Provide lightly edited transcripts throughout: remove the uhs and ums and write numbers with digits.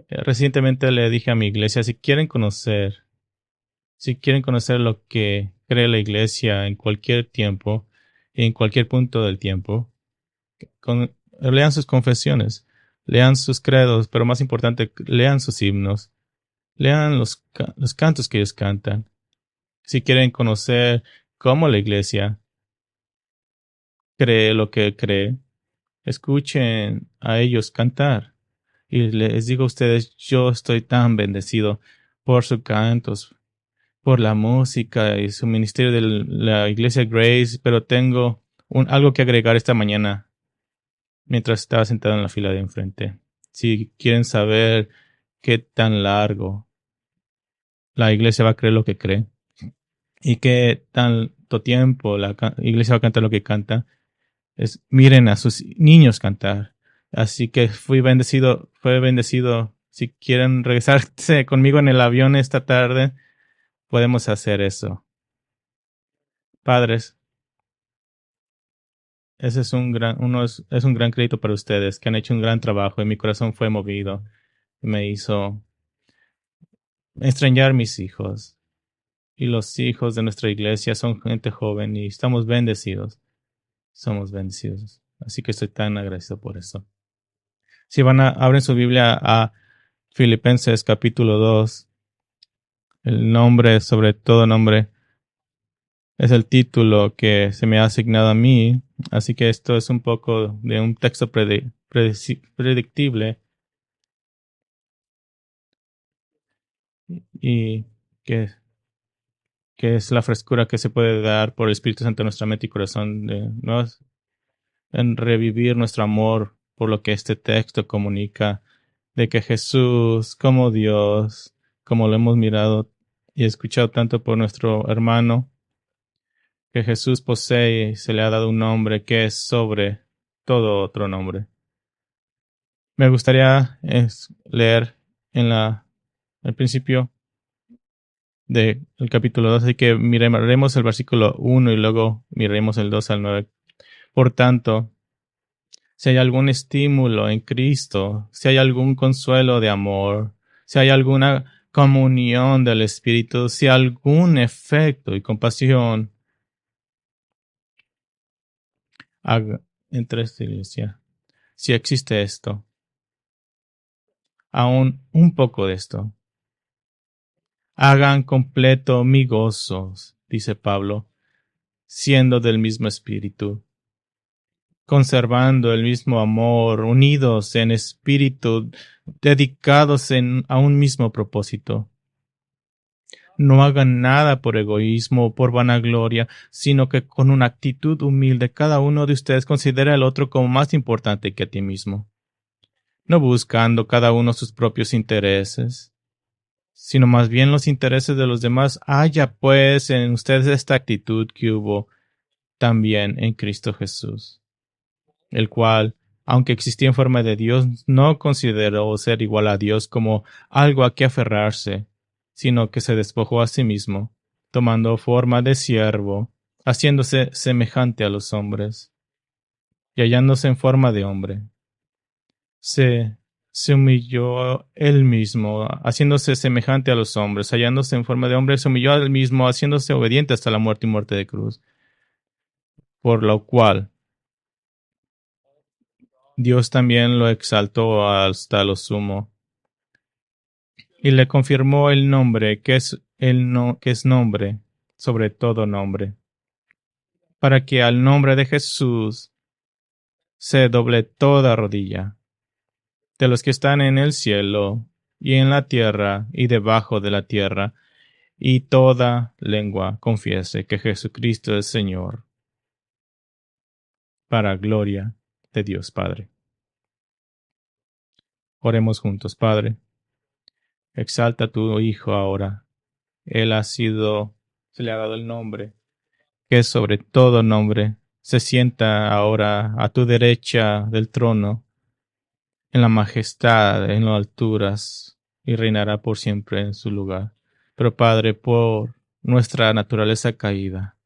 Recientemente le dije a mi iglesia, si quieren conocer lo que cree la iglesia en cualquier tiempo, en cualquier punto del tiempo, lean sus confesiones, lean sus credos, pero más importante, lean sus himnos, lean los cantos que ellos cantan. Si quieren conocer cómo la iglesia cree lo que cree, escuchen a ellos cantar. Y les digo a ustedes, yo estoy tan bendecido por sus cantos, por la música y su ministerio de la iglesia Grace, pero tengo algo que agregar esta mañana mientras estaba sentado en la fila de enfrente. Si quieren saber qué tan largo la iglesia va a creer lo que cree y qué tanto tiempo la iglesia va a cantar lo que canta, miren a sus niños cantar. Así que fue bendecido. Si quieren regresarse conmigo en el avión esta tarde, podemos hacer eso. Padres, ese es un gran crédito para ustedes, que han hecho un gran trabajo y mi corazón fue movido. Me hizo extrañar mis hijos. Y los hijos de nuestra iglesia son gente joven y estamos bendecidos. Somos bendecidos. Así que estoy tan agradecido por eso. Si abren su Biblia a Filipenses capítulo 2, el nombre sobre todo nombre es el título que se me ha asignado a mí. Así que esto es un poco de un texto predictible y que, que es la frescura que se puede dar por el Espíritu Santo en nuestra mente y corazón, en revivir nuestro amor por lo que este texto comunica, de que Jesús, como Dios, como lo hemos mirado y escuchado tanto por nuestro hermano, que Jesús posee y se le ha dado un nombre que es sobre todo otro nombre. Me gustaría leer el principio del capítulo 2, así que miraremos el versículo 1 y luego miraremos el 2 al 9. Por tanto, si hay algún estímulo en Cristo, si hay algún consuelo de amor, si hay alguna comunión del Espíritu, si hay algún efecto y compasión entre esta iglesia, si existe esto, aún un poco de esto, hagan completo mi gozo, dice Pablo, siendo del mismo espíritu, conservando el mismo amor, unidos en espíritu, dedicados a un mismo propósito. No hagan nada por egoísmo o por vanagloria, sino que con una actitud humilde cada uno de ustedes considera al otro como más importante que a ti mismo, no buscando cada uno sus propios intereses, sino más bien los intereses de los demás. Haya pues en ustedes esta actitud que hubo también en Cristo Jesús, el cual, aunque existía en forma de Dios, no consideró ser igual a Dios como algo a que aferrarse, sino que se despojó a sí mismo, tomando forma de siervo, haciéndose semejante a los hombres, y hallándose en forma de hombre. Se, se humilló él mismo, haciéndose semejante a los hombres, hallándose en forma de hombre, se humilló a él mismo, haciéndose obediente hasta la muerte y muerte de cruz, por lo cual Dios también lo exaltó hasta lo sumo y le confirmó el nombre que es nombre sobre todo nombre, para que al nombre de Jesús se doble toda rodilla, de los que están en el cielo y en la tierra y debajo de la tierra, y toda lengua confiese que Jesucristo es Señor, para gloria de Dios Padre. Oremos juntos, Padre. Exalta a tu Hijo ahora. Se le ha dado el nombre que es sobre todo nombre, se sienta ahora a tu derecha del trono, en la majestad, en las alturas, y reinará por siempre en su lugar. Pero Padre, por nuestra naturaleza caída,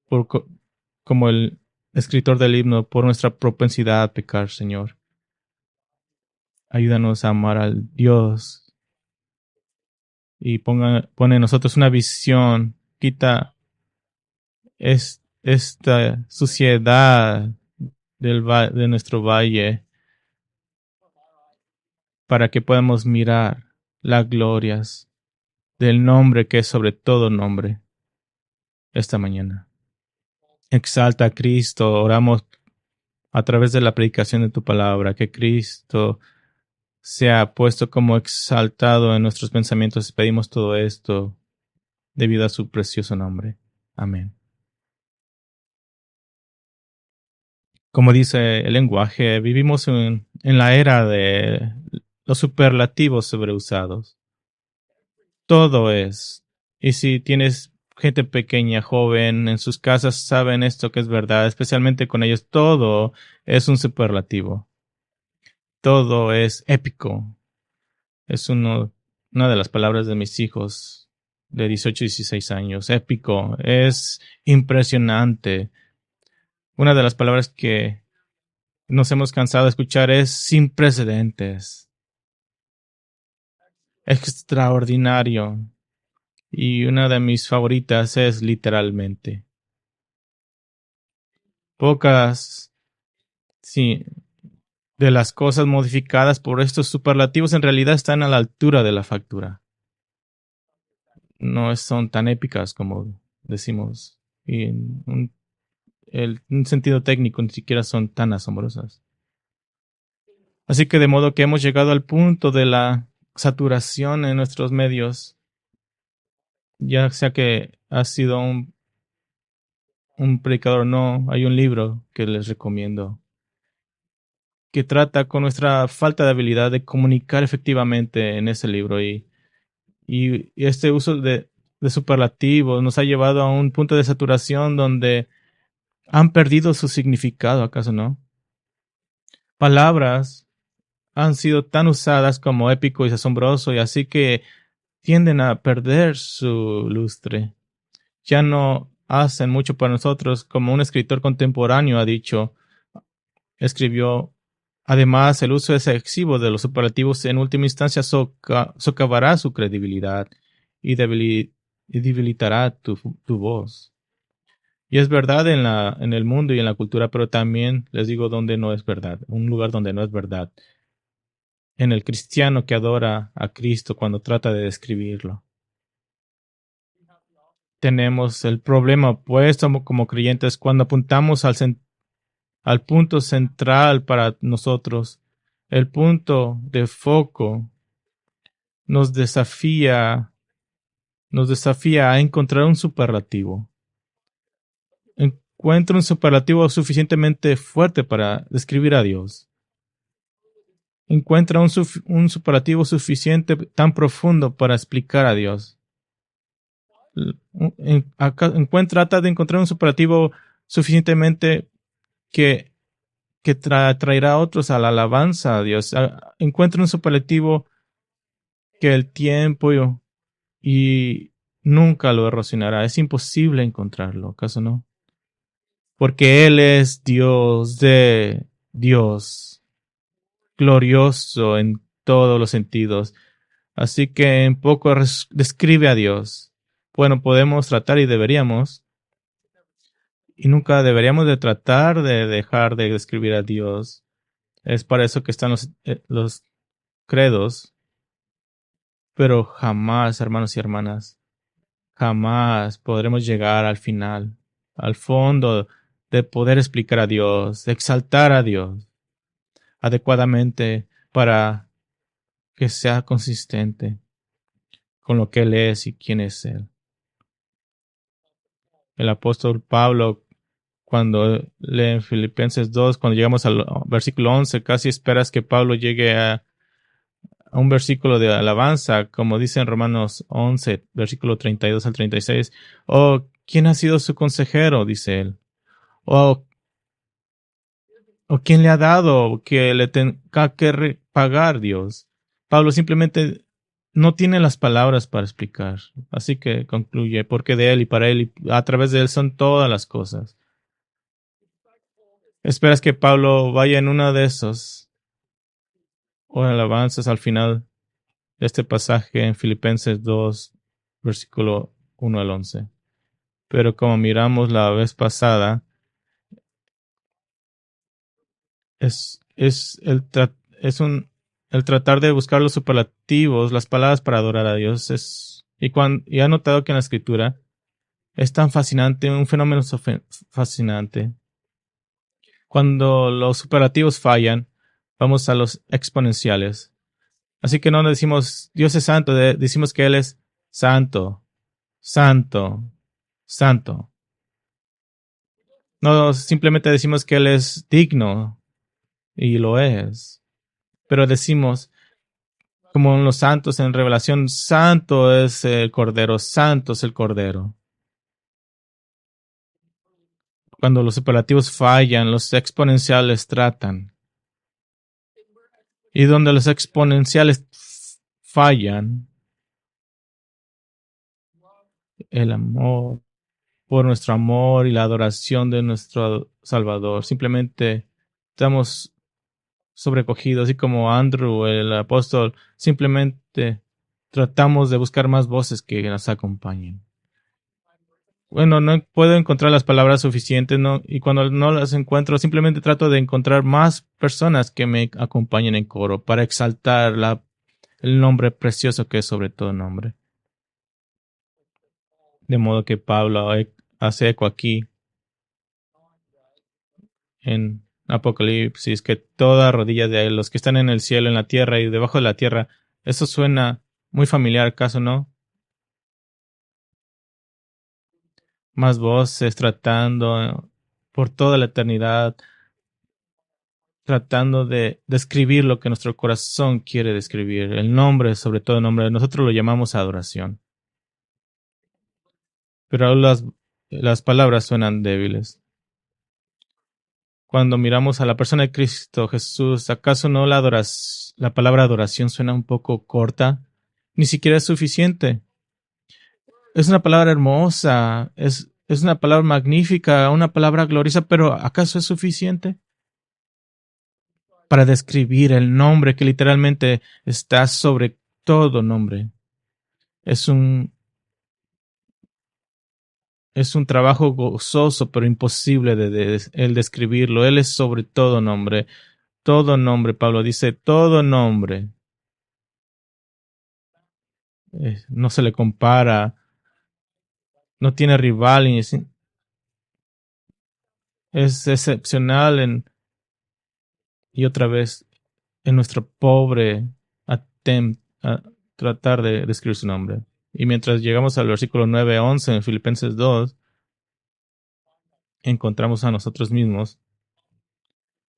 por como el escritor del himno, por nuestra propensidad a pecar, Señor, Ayúdanos a amar al Dios y pone en nosotros una visión. Quita esta suciedad de nuestro valle para que podamos mirar las glorias del nombre que es sobre todo nombre esta mañana. Exalta a Cristo. Oramos a través de la predicación de tu palabra, que Cristo sea puesto como exaltado en nuestros pensamientos. Pedimos todo esto debido a su precioso nombre. Amén. Como dice el lenguaje, vivimos en la era de los superlativos sobreusados. Todo es. Y si tienes gente pequeña, joven, en sus casas, saben esto que es verdad, especialmente con ellos, todo es un superlativo. Todo es épico. Es una de las palabras de mis hijos de 18 y 16 años. Épico. Es impresionante. Una de las palabras que nos hemos cansado de escuchar es sin precedentes. Extraordinario. Y una de mis favoritas es literalmente. Pocas, sí, de las cosas modificadas por estos superlativos en realidad están a la altura de la factura. No son tan épicas como decimos. Y en un sentido técnico ni siquiera son tan asombrosas. Así que de modo que hemos llegado al punto de la saturación en nuestros medios, ya sea que ha sido un predicador o no, hay un libro que les recomiendo que trata con nuestra falta de habilidad de comunicar efectivamente en ese libro y este uso de superlativos nos ha llevado a un punto de saturación donde han perdido su significado, ¿acaso no? Palabras han sido tan usadas como épico y asombroso y así que tienden a perder su lustre. Ya no hacen mucho para nosotros, como un escritor contemporáneo ha dicho, escribió. Además, el uso excesivo de los superlativos en última instancia socavará su credibilidad y debilitará tu voz. Y es verdad en el mundo y en la cultura, pero también les digo donde no es verdad, un lugar donde no es verdad. En el cristiano que adora a Cristo cuando trata de describirlo. Tenemos el problema opuesto como creyentes cuando apuntamos al punto central para nosotros, el punto de foco nos desafía a encontrar un superlativo. Encuentra un superlativo suficientemente fuerte para describir a Dios. Encuentra un superlativo suficiente tan profundo para explicar a Dios. Trata de encontrar un superlativo suficientemente que traerá a otros a la alabanza a Dios. Encuentra un superlativo que el tiempo y nunca lo erosionará. Es imposible encontrarlo, ¿acaso no? Porque Él es Dios de Dios, glorioso en todos los sentidos. Así que en poco describe a Dios. Bueno, podemos tratar y deberíamos, y nunca deberíamos de tratar de dejar de describir a Dios. Es para eso que están los credos, pero jamás, hermanos y hermanas, jamás podremos llegar al final, al fondo de poder explicar a Dios, de exaltar a Dios adecuadamente para que sea consistente con lo que Él es y quién es Él. El apóstol Pablo, cuando lee en Filipenses 2, cuando llegamos al versículo 11, casi esperas que Pablo llegue a un versículo de alabanza, como dice en Romanos 11, versículo 32 al 36. Oh, ¿quién ha sido su consejero? Dice él. Oh, ¿o quién le ha dado que le tenga que pagar Dios? Pablo simplemente no tiene las palabras para explicar. Así que concluye, porque de él y para él y a través de él son todas las cosas. ¿Esperas que Pablo vaya en uno de esos o alabanzas al final de este pasaje en Filipenses 2, versículo 1 al 11. Pero como miramos la vez pasada, es el tratar de buscar los superlativos, las palabras para adorar a Dios. Y ha notado que en la escritura es tan fascinante, un fenómeno fascinante. Cuando los superlativos fallan, vamos a los exponenciales. Así que no decimos Dios es santo, decimos que Él es santo, santo, santo. No simplemente decimos que Él es digno, y lo es. Pero decimos, como en los santos en Revelación, santo es el Cordero, santo es el Cordero. Cuando los superlativos fallan, los exponenciales tratan. Y donde los exponenciales fallan, el amor por nuestro amor y la adoración de nuestro Salvador. Simplemente estamos sobrecogidos, así como Andrew, el apóstol, simplemente tratamos de buscar más voces que nos acompañen. Bueno, no puedo encontrar las palabras suficientes, ¿no? Y cuando no las encuentro, simplemente trato de encontrar más personas que me acompañen en coro para exaltar el nombre precioso que es sobre todo nombre. De modo que Pablo hace eco aquí en Apocalipsis, que toda rodilla de los que están en el cielo, en la tierra y debajo de la tierra, eso suena muy familiar, ¿acaso no? Más voces tratando por toda la eternidad, tratando de describir lo que nuestro corazón quiere describir. El nombre, sobre todo el nombre, nosotros lo llamamos adoración. Pero aún las palabras suenan débiles. Cuando miramos a la persona de Cristo Jesús, ¿acaso no la palabra adoración suena un poco corta? Ni siquiera es suficiente. Es una palabra hermosa, es una palabra magnífica, una palabra gloriosa, pero ¿acaso es suficiente para describir el nombre que literalmente está sobre todo nombre? Es un, es un trabajo gozoso, pero imposible de el describirlo. Él es sobre todo nombre. Todo nombre, Pablo dice, todo nombre. No se le compara, no tiene rival, es excepcional y otra vez en nuestro pobre attempt a tratar de describir su nombre. Y mientras llegamos al versículo 9-11 en Filipenses 2, encontramos a nosotros mismos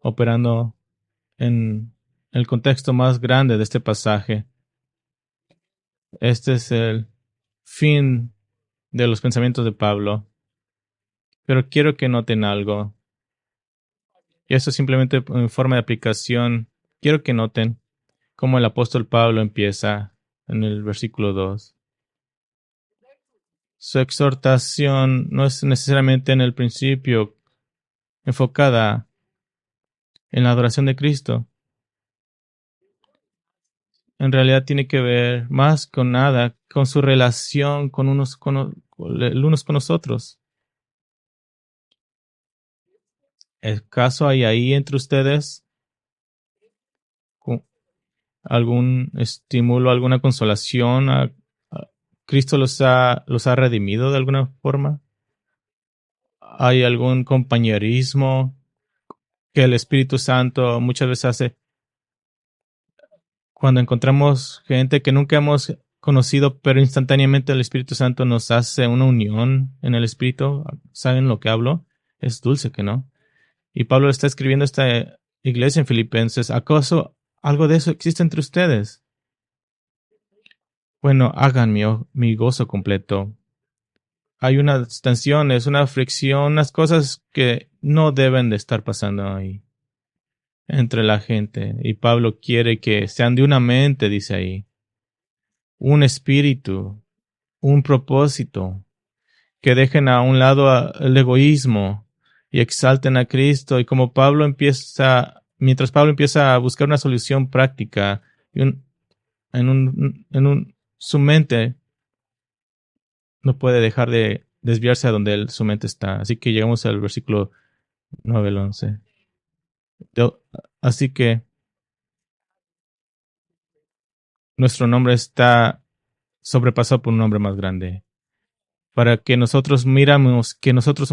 operando en el contexto más grande de este pasaje. Este es el fin de los pensamientos de Pablo. Pero quiero que noten algo. Y esto simplemente en forma de aplicación. Quiero que noten cómo el apóstol Pablo empieza en el versículo 2. Su exhortación no es necesariamente en el principio enfocada en la adoración de Cristo. En realidad tiene que ver más con nada con su relación con unos con nosotros. ¿Acaso hay ahí entre ustedes algún estímulo, alguna consolación? ¿Cristo los ha redimido de alguna forma? ¿Hay algún compañerismo que el Espíritu Santo muchas veces hace cuando encontramos gente que nunca hemos conocido, pero instantáneamente el Espíritu Santo nos hace una unión en el Espíritu? ¿Saben lo que hablo? Es dulce, ¿que no? Y Pablo está escribiendo a esta iglesia en Filipenses. ¿Acaso algo de eso existe entre ustedes? Bueno, hagan mi gozo completo. Hay unas tensiones, una fricción, unas cosas que no deben de estar pasando ahí entre la gente. Y Pablo quiere que sean de una mente, dice ahí, un espíritu, un propósito, que dejen a un lado el egoísmo y exalten a Cristo. Y como Pablo empieza mientras Pablo empieza a buscar una solución práctica, su mente no puede dejar de desviarse a donde su mente está. Así que llegamos al versículo 9 al 11. Así que nuestro nombre está sobrepasado por un nombre más grande. Para que nosotros miramos que nosotros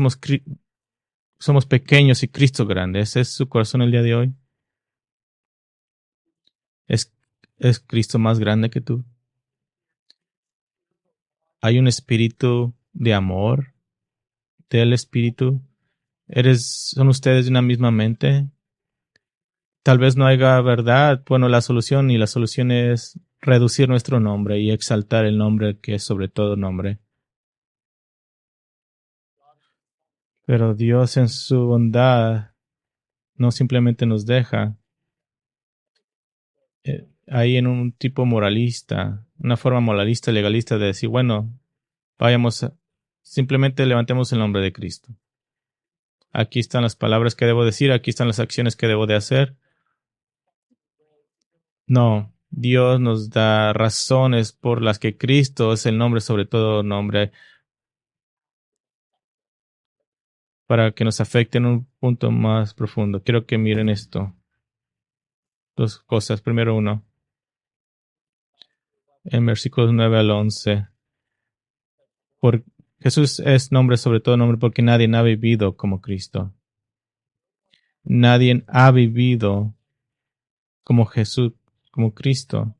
somos pequeños y Cristo grande. ¿Ese es su corazón el día de hoy? ¿Es, es Cristo más grande que tú? ¿Hay un espíritu de amor del espíritu? ¿Son ustedes de una misma mente? Tal vez no haya verdad. Bueno, la solución es reducir nuestro nombre y exaltar el nombre que es sobre todo nombre. Pero Dios en su bondad no simplemente nos deja ahí en un tipo moralista, una forma moralista, legalista de decir, bueno, simplemente levantemos el nombre de Cristo. Aquí están las palabras que debo decir, aquí están las acciones que debo de hacer. No, Dios nos da razones por las que Cristo es el nombre sobre todo nombre para que nos afecte en un punto más profundo. Quiero que miren esto. Dos cosas. Primero uno, en versículos 9 al 11. Por Jesús es nombre sobre todo nombre porque nadie ha vivido como Cristo. Nadie ha vivido como Jesús, como Cristo.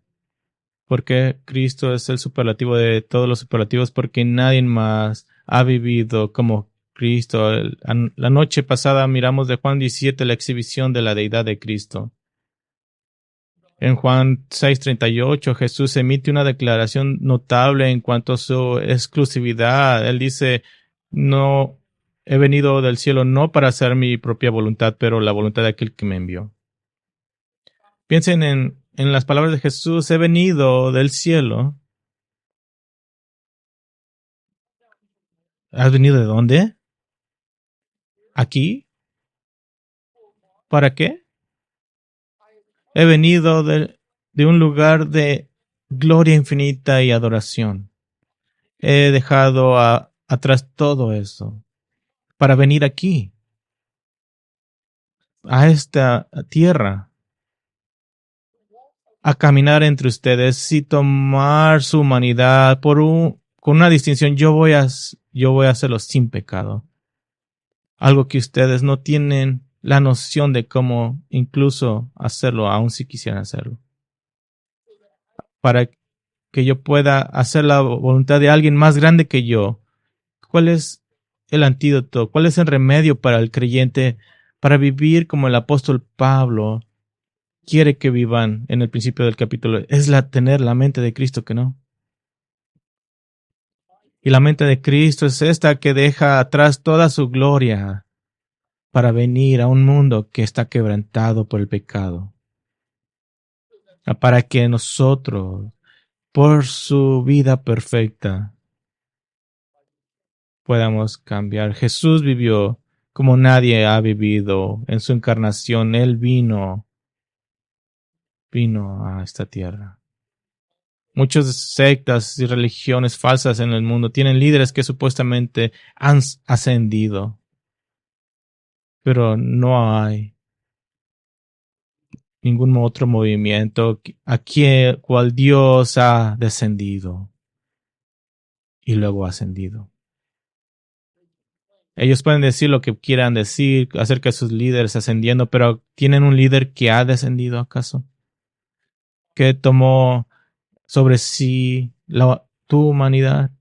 Porque Cristo es el superlativo de todos los superlativos, porque nadie más ha vivido como Cristo. La noche pasada miramos de Juan 17 la exhibición de la deidad de Cristo. En Juan 6:38 Jesús emite una declaración notable en cuanto a su exclusividad. Él dice, no he venido del cielo no para hacer mi propia voluntad, pero la voluntad de aquel que me envió. Piensen en las palabras de Jesús, he venido del cielo. ¿Has venido de dónde? ¿Aquí? ¿Para qué? He venido de un lugar de gloria infinita y adoración. He dejado atrás todo eso para venir aquí, a esta tierra, a caminar entre ustedes y tomar su humanidad con una distinción. Yo voy a hacerlo sin pecado. Algo que ustedes no tienen la noción de cómo incluso hacerlo, aun si quisieran hacerlo. Para que yo pueda hacer la voluntad de alguien más grande que yo. ¿Cuál es el antídoto? ¿Cuál es el remedio para el creyente para vivir como el apóstol Pablo quiere que vivan en el principio del capítulo? Es tener la mente de Cristo, que no. Y la mente de Cristo es esta que deja atrás toda su gloria para venir a un mundo que está quebrantado por el pecado. Para que nosotros, por su vida perfecta, podamos cambiar. Jesús vivió como nadie ha vivido en su encarnación. Él vino a esta tierra. Muchas sectas y religiones falsas en el mundo tienen líderes que supuestamente han ascendido, pero no hay ningún otro movimiento cual Dios ha descendido y luego ascendido. Ellos pueden decir lo que quieran decir acerca de sus líderes ascendiendo, pero ¿tienen un líder que ha descendido acaso? Que tomó sobre sí tu humanidad,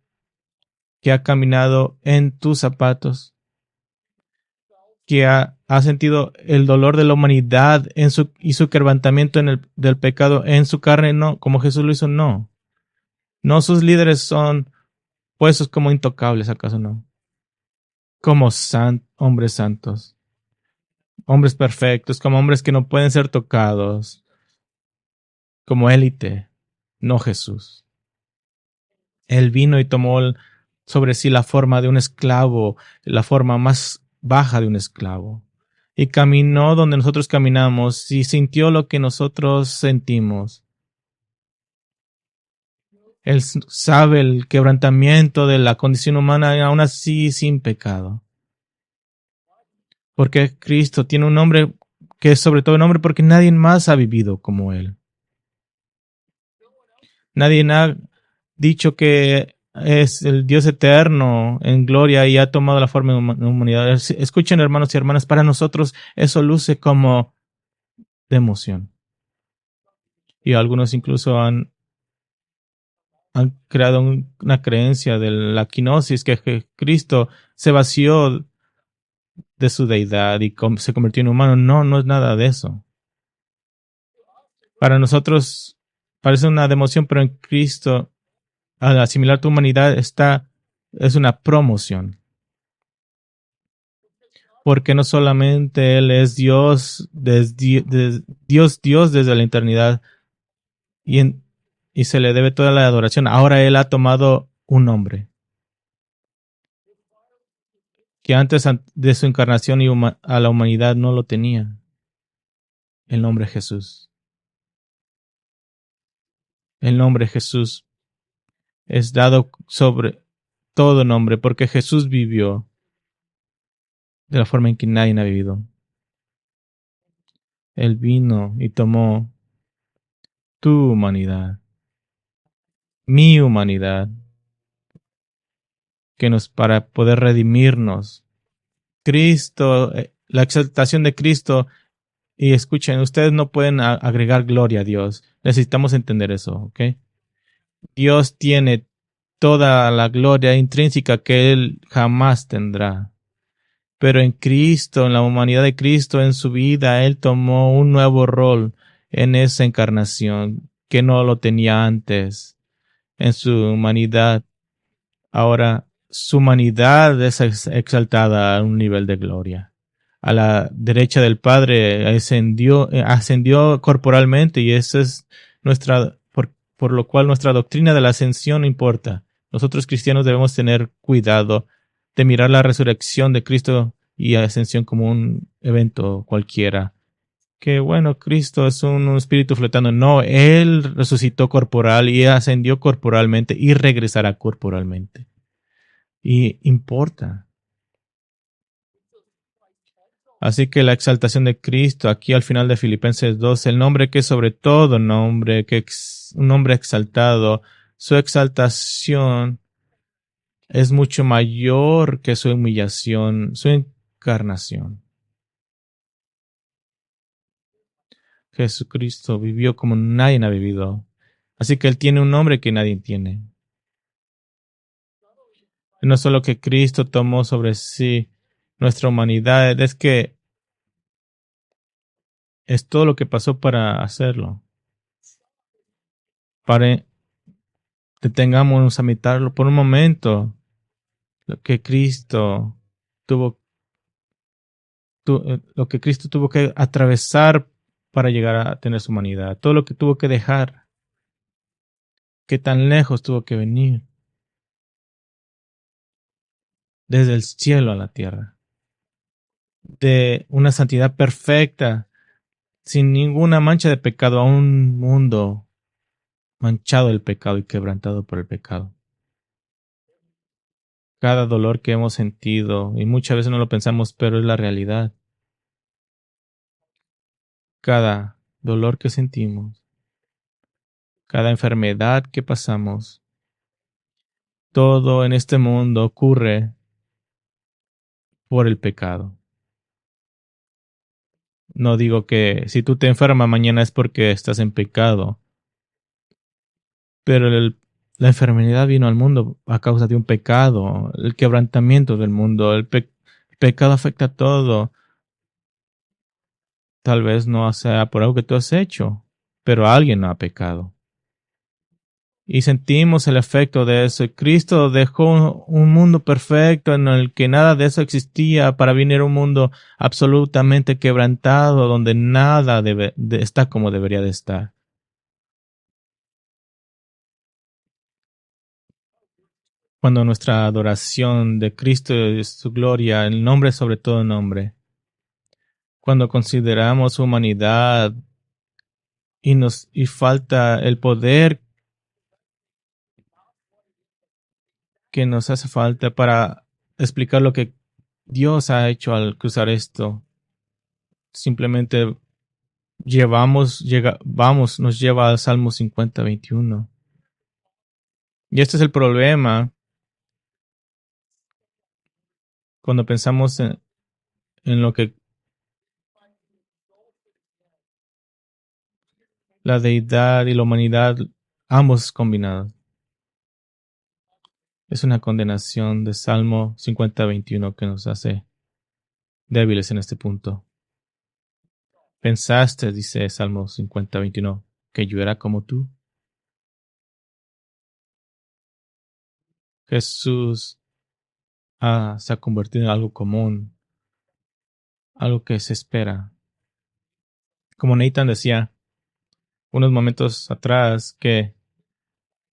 que ha caminado en tus zapatos, que ha sentido el dolor de la humanidad y su quebrantamiento del pecado en su carne, no, como Jesús lo hizo, no. No, sus líderes son puestos como intocables, ¿acaso no? Como hombres santos, hombres perfectos, como hombres que no pueden ser tocados, como élite, no Jesús. Él vino y tomó sobre sí la forma de un esclavo, la forma más baja de un esclavo. y caminó donde nosotros caminamos y sintió lo que nosotros sentimos. Él sabe el quebrantamiento de la condición humana y aún así sin pecado. Porque Cristo tiene un nombre que es sobre todo un nombre porque nadie más ha vivido como Él. Nadie ha dicho que es el Dios eterno en gloria y ha tomado la forma de humanidad. Escuchen, hermanos y hermanas, para nosotros eso luce como de emoción. Y algunos incluso han creado una creencia de la quinosis, que Cristo se vació de su deidad y se convirtió en humano. No, no es nada de eso. Para nosotros parece una democión, pero en Cristo, al asimilar tu humanidad, es una promoción. Porque no solamente Él es Dios, Dios desde la eternidad, y, y se le debe toda la adoración. Ahora Él ha tomado un nombre que antes de su encarnación a la humanidad no lo tenía. El nombre Jesús. El nombre Jesús es dado sobre todo nombre porque Jesús vivió de la forma en que nadie ha vivido. Él vino y tomó tu humanidad, mi humanidad, que nos para poder redimirnos. Cristo, la exaltación de Cristo, y escuchen, ustedes no pueden agregar gloria a Dios. Necesitamos entender eso, ¿ok? Dios tiene toda la gloria intrínseca que Él jamás tendrá. Pero en Cristo, en la humanidad de Cristo, en su vida, Él tomó un nuevo rol en esa encarnación que no lo tenía antes. En su humanidad, ahora su humanidad es exaltada a un nivel de gloria. A la derecha del Padre ascendió corporalmente y eso es por lo cual nuestra doctrina de la ascensión no importa. Nosotros cristianos debemos tener cuidado de mirar la resurrección de Cristo y ascensión como un evento cualquiera. Que bueno, Cristo es un espíritu flotando. No, Él resucitó corporal y ascendió corporalmente y regresará corporalmente. Y importa. Así que la exaltación de Cristo, aquí al final de Filipenses 2, el nombre que es sobre todo nombre, un nombre exaltado, su exaltación es mucho mayor que su humillación, su encarnación. Jesucristo vivió como nadie ha vivido. Así que Él tiene un nombre que nadie tiene. No solo que Cristo tomó sobre sí nuestra humanidad, es que es todo lo que pasó para hacerlo. Para detengámonos a meditarlo por un momento. Lo que Cristo tuvo, lo que Cristo tuvo que atravesar para llegar a tener su humanidad. Todo lo que tuvo que dejar. Qué tan lejos tuvo que venir. Desde el cielo a la tierra. De una santidad perfecta, sin ninguna mancha de pecado, a un mundo manchado del pecado y quebrantado por el pecado. Cada dolor que hemos sentido, y muchas veces no lo pensamos, pero es la realidad. Cada dolor que sentimos, cada enfermedad que pasamos, todo en este mundo ocurre por el pecado. No digo que si tú te enfermas mañana es porque estás en pecado, pero la enfermedad vino al mundo a causa de un pecado, el quebrantamiento del mundo, el pecado afecta a todo. Tal vez no sea por algo que tú has hecho, pero alguien no ha pecado. Y sentimos el efecto de eso. Cristo dejó un mundo perfecto en el que nada de eso existía para venir a un mundo absolutamente quebrantado, donde nada está como debería de estar. Cuando nuestra adoración de Cristo es su gloria, el nombre sobre todo nombre, Cuando consideramos humanidad y falta el poder que nos hace falta para explicar lo que Dios ha hecho al cruzar esto. Simplemente nos lleva al Salmo 50:21. Y este es el problema cuando pensamos en lo que la deidad y la humanidad, ambos combinados. Es una condenación de Salmo 50:21 que nos hace débiles en este punto. ¿Pensaste, dice Salmo 50:21, que yo era como tú? Jesús se ha convertido en algo común, algo que se espera. Como Nathan decía unos momentos atrás, que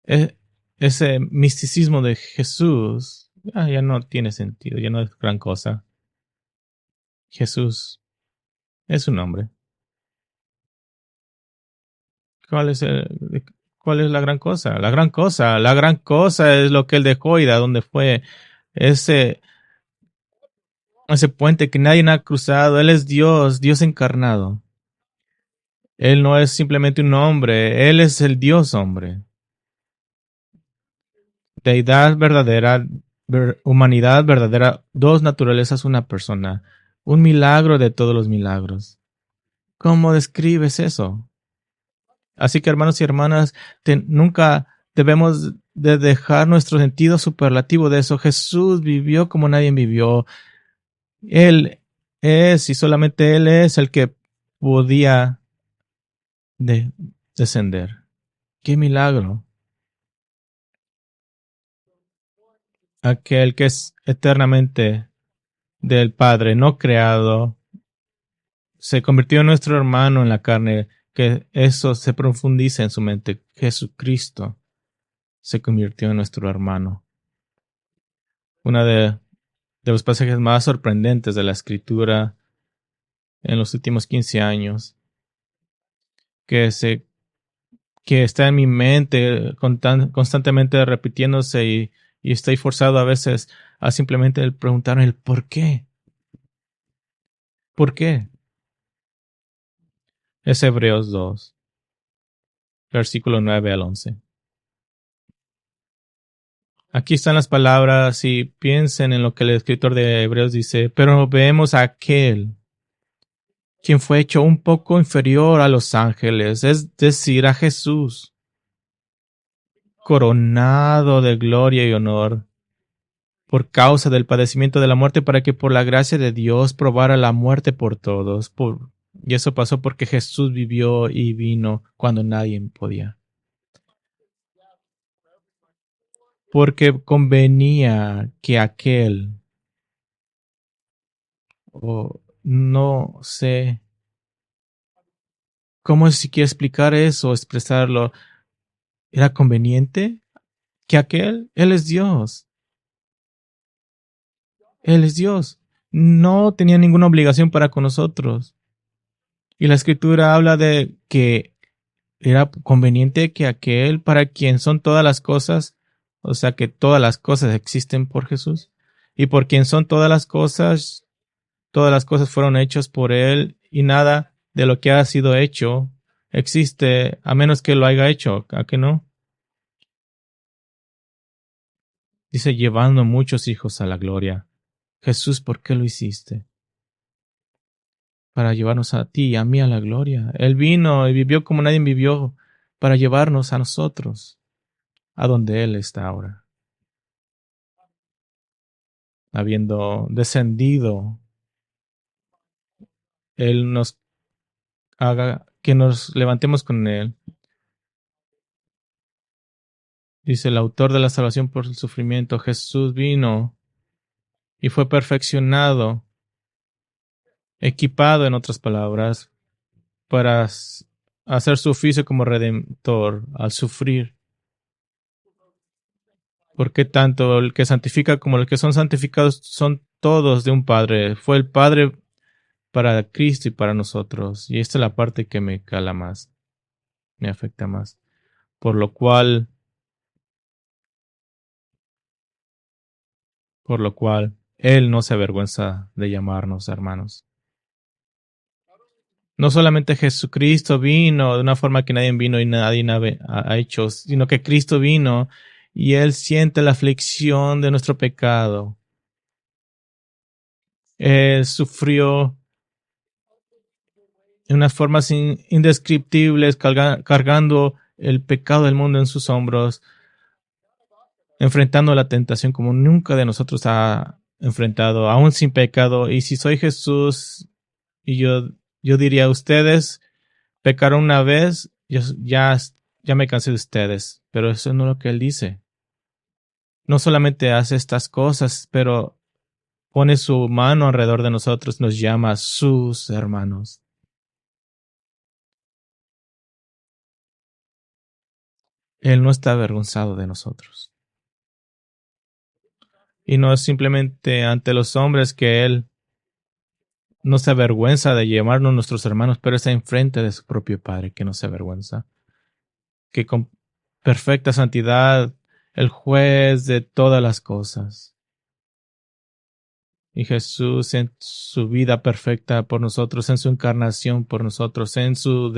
e- ese misticismo de Jesús ya no tiene sentido, ya no es gran cosa. Jesús es un hombre. ¿Cuál es cuál es la gran cosa? La gran cosa es lo que él dejó y de dónde fue. Ese, ese puente que nadie ha cruzado. Él es Dios, Dios encarnado. Él no es simplemente un hombre, él es el Dios hombre. Deidad verdadera, humanidad verdadera, dos naturalezas, una persona. Un milagro de todos los milagros. ¿Cómo describes eso? Así que hermanos y hermanas, nunca debemos de dejar nuestro sentido superlativo de eso. Jesús vivió como nadie vivió. Él es y solamente Él es el que podía de descender. ¡Qué milagro! Aquel que es eternamente del Padre, no creado, se convirtió en nuestro hermano en la carne, que eso se profundice en su mente. Jesucristo se convirtió en nuestro hermano. Una de los pasajes más sorprendentes de la Escritura en los últimos 15 años, que que está en mi mente constantemente repitiéndose y estoy forzado a veces a simplemente preguntarme el por qué. ¿Por qué? Es Hebreos 2, versículo 9 al 11. Aquí están las palabras y piensen en lo que el escritor de Hebreos dice, pero vemos a aquel quien fue hecho un poco inferior a los ángeles, es decir, a Jesús, coronado de gloria y honor por causa del padecimiento de la muerte, para que por la gracia de Dios probara la muerte por todos. Y eso pasó porque Jesús vivió y vino cuando nadie podía. Porque convenía que aquel, o no sé cómo siquiera explicar eso, expresarlo, era conveniente que Él es Dios. Él es Dios. No tenía ninguna obligación para con nosotros. Y la escritura habla de que era conveniente que aquel para quien son todas las cosas, o sea que todas las cosas existen por Jesús, y por quien son todas las cosas fueron hechas por Él, y nada de lo que ha sido hecho existe a menos que lo haya hecho, ¿a que no? Dice, llevando muchos hijos a la gloria. Jesús, ¿por qué lo hiciste? Para llevarnos a ti y a mí a la gloria. Él vino y vivió como nadie vivió para llevarnos a nosotros a donde Él está ahora. Habiendo descendido, Él nos haga que nos levantemos con Él. Dice el autor de la salvación por el sufrimiento, Jesús vino y fue perfeccionado, equipado en otras palabras, para hacer su oficio como redentor al sufrir. Porque tanto el que santifica como los que son santificados son todos de un Padre. Fue el Padre para Cristo y para nosotros. Y esta es la parte que me cala más, me afecta más. Por lo cual, Él no se avergüenza de llamarnos hermanos. No solamente Jesucristo vino de una forma que nadie vino y nadie ha hecho, sino que Cristo vino y Él siente la aflicción de nuestro pecado. Él sufrió de unas formas indescriptibles, cargando el pecado del mundo en sus hombros, enfrentando la tentación como nunca de nosotros ha enfrentado, aún sin pecado. Y si soy Jesús, y yo diría, ustedes pecaron una vez, ya me cansé de ustedes, pero eso no es lo que él dice. No solamente hace estas cosas, pero pone su mano alrededor de nosotros, nos llama sus hermanos. Él no está avergonzado de nosotros. Y no es simplemente ante los hombres que él no se avergüenza de llamarnos nuestros hermanos, pero está enfrente de su propio Padre que no se avergüenza. Que con perfecta santidad, el juez de todas las cosas. Y Jesús en su vida perfecta por nosotros, en su encarnación por nosotros, en su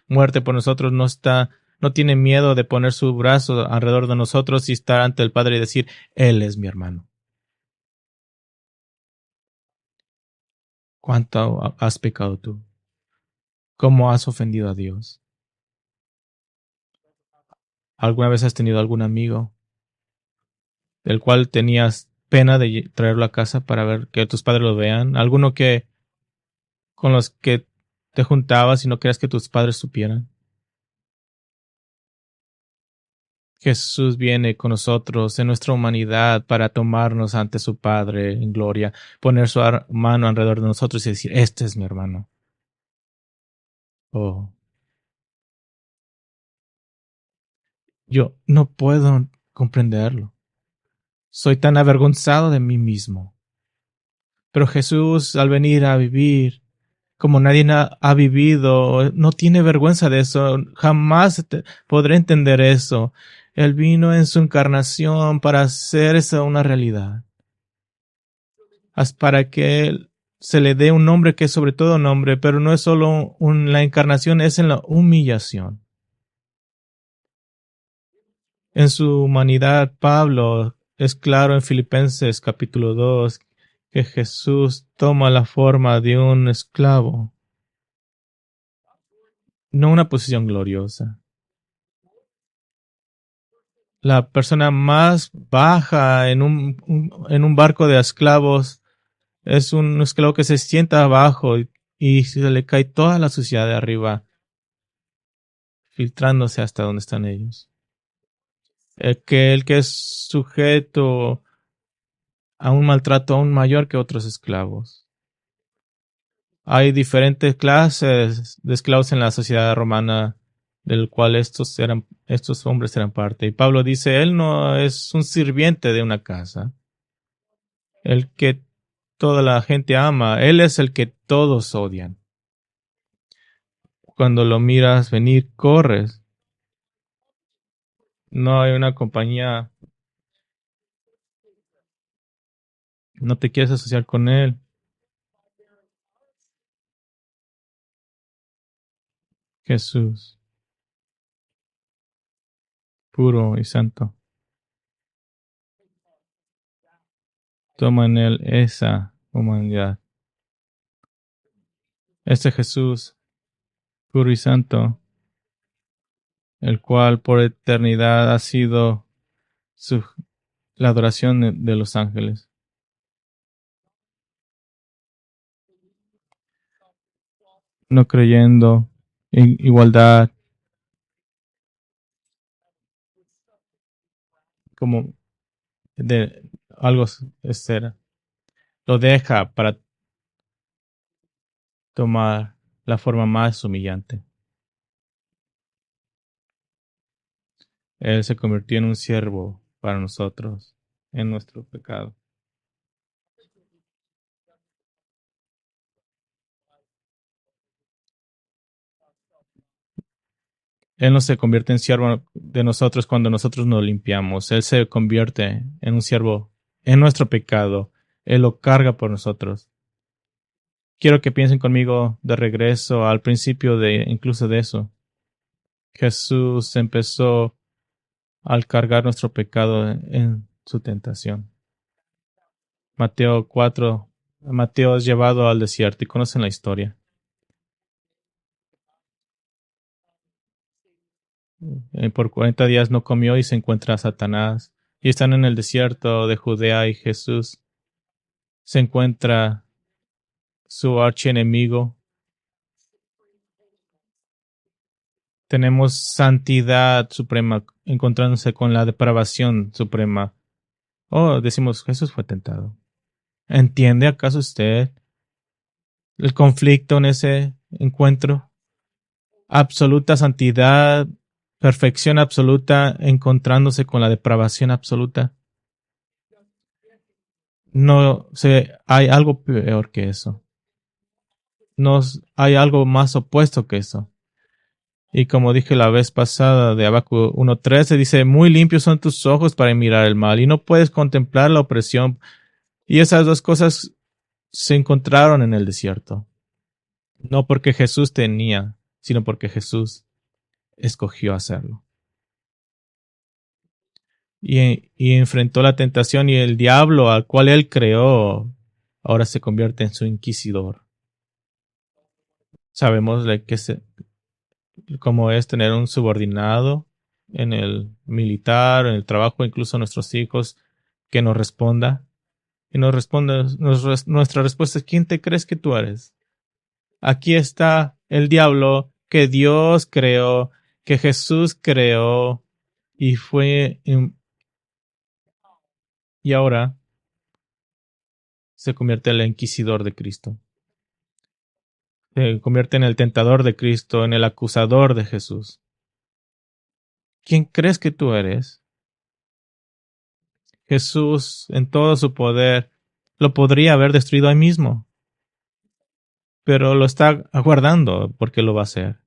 muerte por nosotros, no tiene miedo de poner su brazo alrededor de nosotros y estar ante el Padre y decir, Él es mi hermano. ¿Cuánto has pecado tú? ¿Cómo has ofendido a Dios? ¿Alguna vez has tenido algún amigo del cual tenías pena de traerlo a casa para ver que tus padres lo vean? ¿Alguno que con los que te juntabas y no querías que tus padres supieran? Jesús viene con nosotros en nuestra humanidad para tomarnos ante su Padre en gloria, poner su mano alrededor de nosotros y decir, este es mi hermano. Oh, yo no puedo comprenderlo. Soy tan avergonzado de mí mismo. Pero Jesús, al venir a vivir como nadie ha vivido, no tiene vergüenza de eso. Jamás podré entender eso. Él vino en su encarnación para hacer eso una realidad. Para que se le dé un nombre que es sobre todo nombre, pero no es solo la encarnación, es en la humillación. En su humanidad, Pablo es claro en Filipenses capítulo 2 que Jesús toma la forma de un esclavo, no una posición gloriosa. La persona más baja en un barco de esclavos es un esclavo que se sienta abajo y se le cae toda la suciedad de arriba, filtrándose hasta donde están ellos. El que es sujeto a un maltrato aún mayor que otros esclavos. Hay diferentes clases de esclavos en la sociedad romana, del cual estos hombres eran parte. Y Pablo dice, él no es un sirviente de una casa, el que toda la gente ama, él es el que todos odian. Cuando lo miras venir, corres. No hay una compañía, no te quieres asociar con él. Jesús, puro y santo, toma en él esa humanidad. Este Jesús, puro y santo, el cual por eternidad ha sido su, la adoración de los ángeles, no creyendo en igualdad como de algo es ser, lo deja para tomar la forma más humillante. Él se convirtió en un siervo para nosotros, en nuestro pecado. Él no se convierte en siervo de nosotros cuando nosotros nos limpiamos. Él se convierte en un siervo en nuestro pecado. Él lo carga por nosotros. Quiero que piensen conmigo de regreso al principio de incluso de eso. Jesús empezó al cargar nuestro pecado en su tentación. Mateo 4. Mateo es llevado al desierto y conocen la historia. Por 40 días no comió y se encuentra a Satanás. Y están en el desierto de Judea y Jesús se encuentra su archienemigo. Tenemos santidad suprema encontrándose con la depravación suprema. Oh, decimos, Jesús fue tentado. ¿Entiende acaso usted el conflicto en ese encuentro? Absoluta santidad, perfección absoluta, encontrándose con la depravación absoluta. No sé, hay algo peor que eso. No hay algo más opuesto que eso. Y como dije la vez pasada de Habacuc 1:13, dice, muy limpios son tus ojos para mirar el mal y no puedes contemplar la opresión. Y esas dos cosas se encontraron en el desierto. No porque Jesús tenía, sino porque Jesús escogió hacerlo. Y enfrentó la tentación y el diablo al cual él creó, ahora se convierte en su inquisidor. Sabemos cómo es tener un subordinado en el militar, en el trabajo, incluso nuestros hijos, que nos responda. Y nuestra respuesta es, ¿quién te crees que tú eres? Aquí está el diablo que Dios creó, que Jesús creó, y y ahora se convierte en el inquisidor de Cristo. Se convierte en el tentador de Cristo, en el acusador de Jesús. ¿Quién crees que tú eres? Jesús, en todo su poder, lo podría haber destruido ahí mismo, pero lo está aguardando porque lo va a hacer.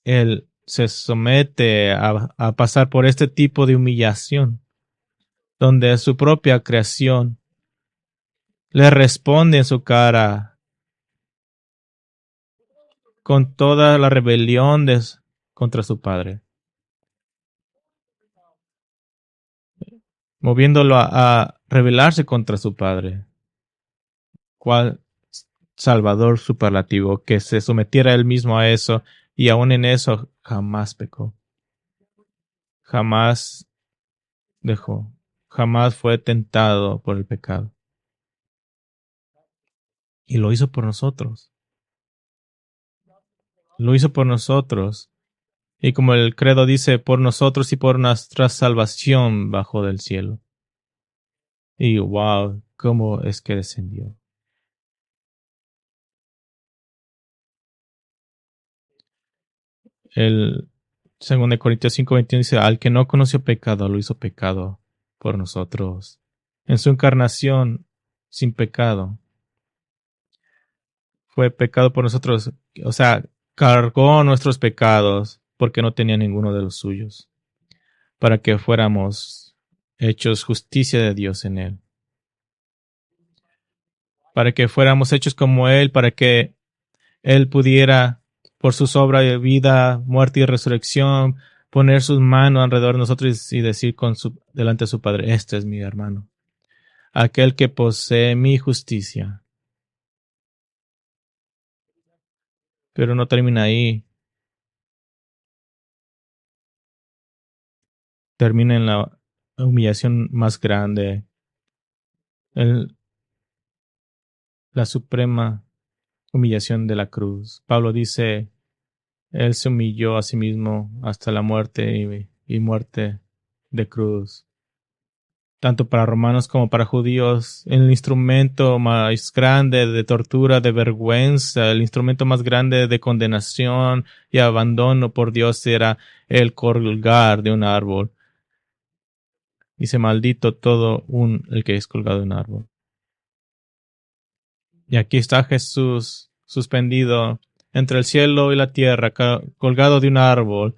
Él se somete a pasar por este tipo de humillación, donde su propia creación le responde en su cara con toda la rebelión contra su padre, moviéndolo a rebelarse contra su padre. ¿Cuál Salvador superlativo que se sometiera él mismo a eso y aún en eso jamás pecó? Jamás dejó, jamás fue tentado por el pecado. Y lo hizo por nosotros. Lo hizo por nosotros. Y como el credo dice, por nosotros y por nuestra salvación bajo del cielo. Y wow, cómo es que descendió. El 2 Corintios 5:21 dice, al que no conoció pecado, lo hizo pecado por nosotros. En su encarnación, sin pecado, fue pecado por nosotros. O sea, cargó nuestros pecados porque no tenía ninguno de los suyos, para que fuéramos hechos justicia de Dios en él. Para que fuéramos hechos como él, para que él pudiera, por su obra de vida, muerte y resurrección, poner sus manos alrededor de nosotros y decir delante de su Padre, este es mi hermano, aquel que posee mi justicia. Pero no termina ahí, termina en la humillación más grande, en la suprema humillación de la cruz. Pablo dice, él se humilló a sí mismo hasta la muerte y muerte de cruz. Tanto para romanos como para judíos, el instrumento más grande de tortura, de vergüenza, el instrumento más grande de condenación y abandono por Dios era el colgar de un árbol. Dice, maldito el que es colgado de un árbol. Y aquí está Jesús suspendido entre el cielo y la tierra, colgado de un árbol,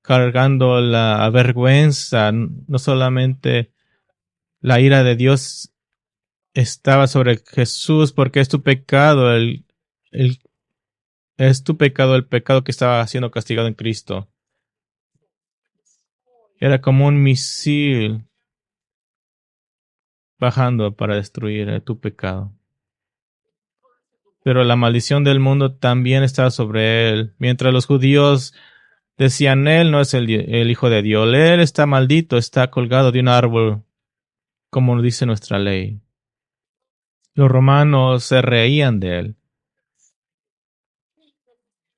cargando la vergüenza, no solamente la ira de Dios estaba sobre Jesús porque es tu pecado, el es tu pecado, el pecado que estaba siendo castigado en Cristo. Era como un misil bajando para destruir tu pecado. Pero la maldición del mundo también estaba sobre él. Mientras los judíos decían, él no es el Hijo de Dios, él está maldito, está colgado de un árbol, como dice nuestra ley. Los romanos se reían de él,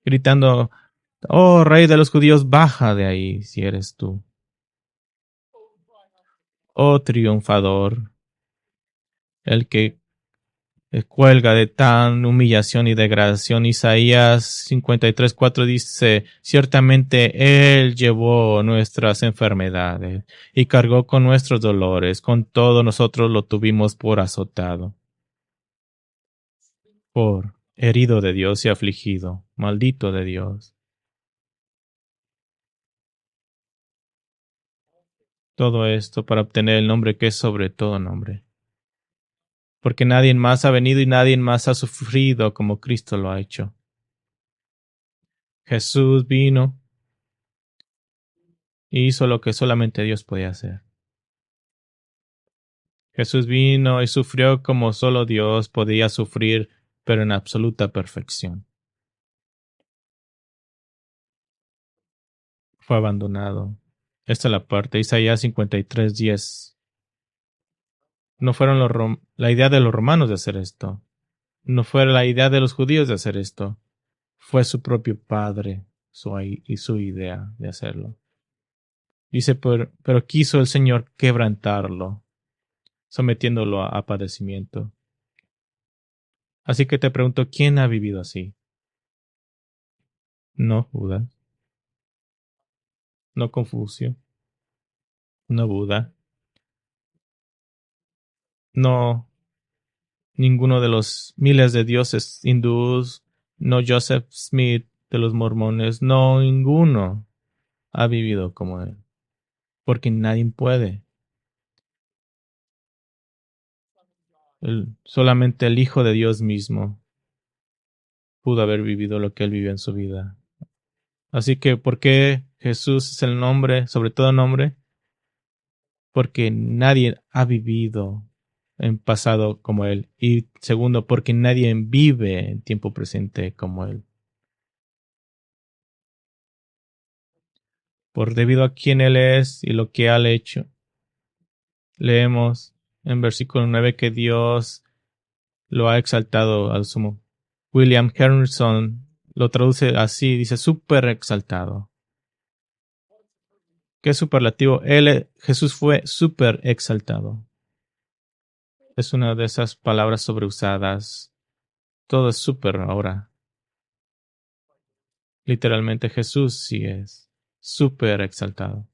gritando, oh rey de los judíos, baja de ahí si eres tú. Oh triunfador, el que cuelga de tan humillación y degradación. Isaías 53:4 dice, ciertamente Él llevó nuestras enfermedades y cargó con nuestros dolores, con todo nosotros lo tuvimos por azotado, por herido de Dios y afligido, maldito de Dios. Todo esto para obtener el nombre que es sobre todo nombre. Porque nadie más ha venido y nadie más ha sufrido como Cristo lo ha hecho. Jesús vino y hizo lo que solamente Dios podía hacer. Jesús vino y sufrió como solo Dios podía sufrir, pero en absoluta perfección. Fue abandonado. Esta es la parte, Isaías 53:10. No fueron la idea de los romanos de hacer esto. No fue la idea de los judíos de hacer esto. Fue su propio padre y su idea de hacerlo. Dice, pero quiso el Señor quebrantarlo, sometiéndolo a padecimiento. Así que te pregunto, ¿quién ha vivido así? No Judas, no Confucio, no Buda, no ninguno de los miles de dioses hindús, no Joseph Smith de los mormones, no ninguno ha vivido como él, porque nadie puede. Solamente el Hijo de Dios mismo pudo haber vivido lo que él vivió en su vida. Así que, ¿por qué Jesús es el nombre, sobre todo nombre? Porque nadie ha vivido en pasado como él. Y segundo, porque nadie vive en tiempo presente como él. Por debido a quién él es y lo que ha hecho. Leemos en versículo 9 que Dios lo ha exaltado al sumo. William Henderson lo traduce así, dice súper exaltado. ¿Qué es superlativo? Jesús fue súper exaltado. Es una de esas palabras sobreusadas. Todo es súper ahora. Literalmente Jesús sí es súper exaltado.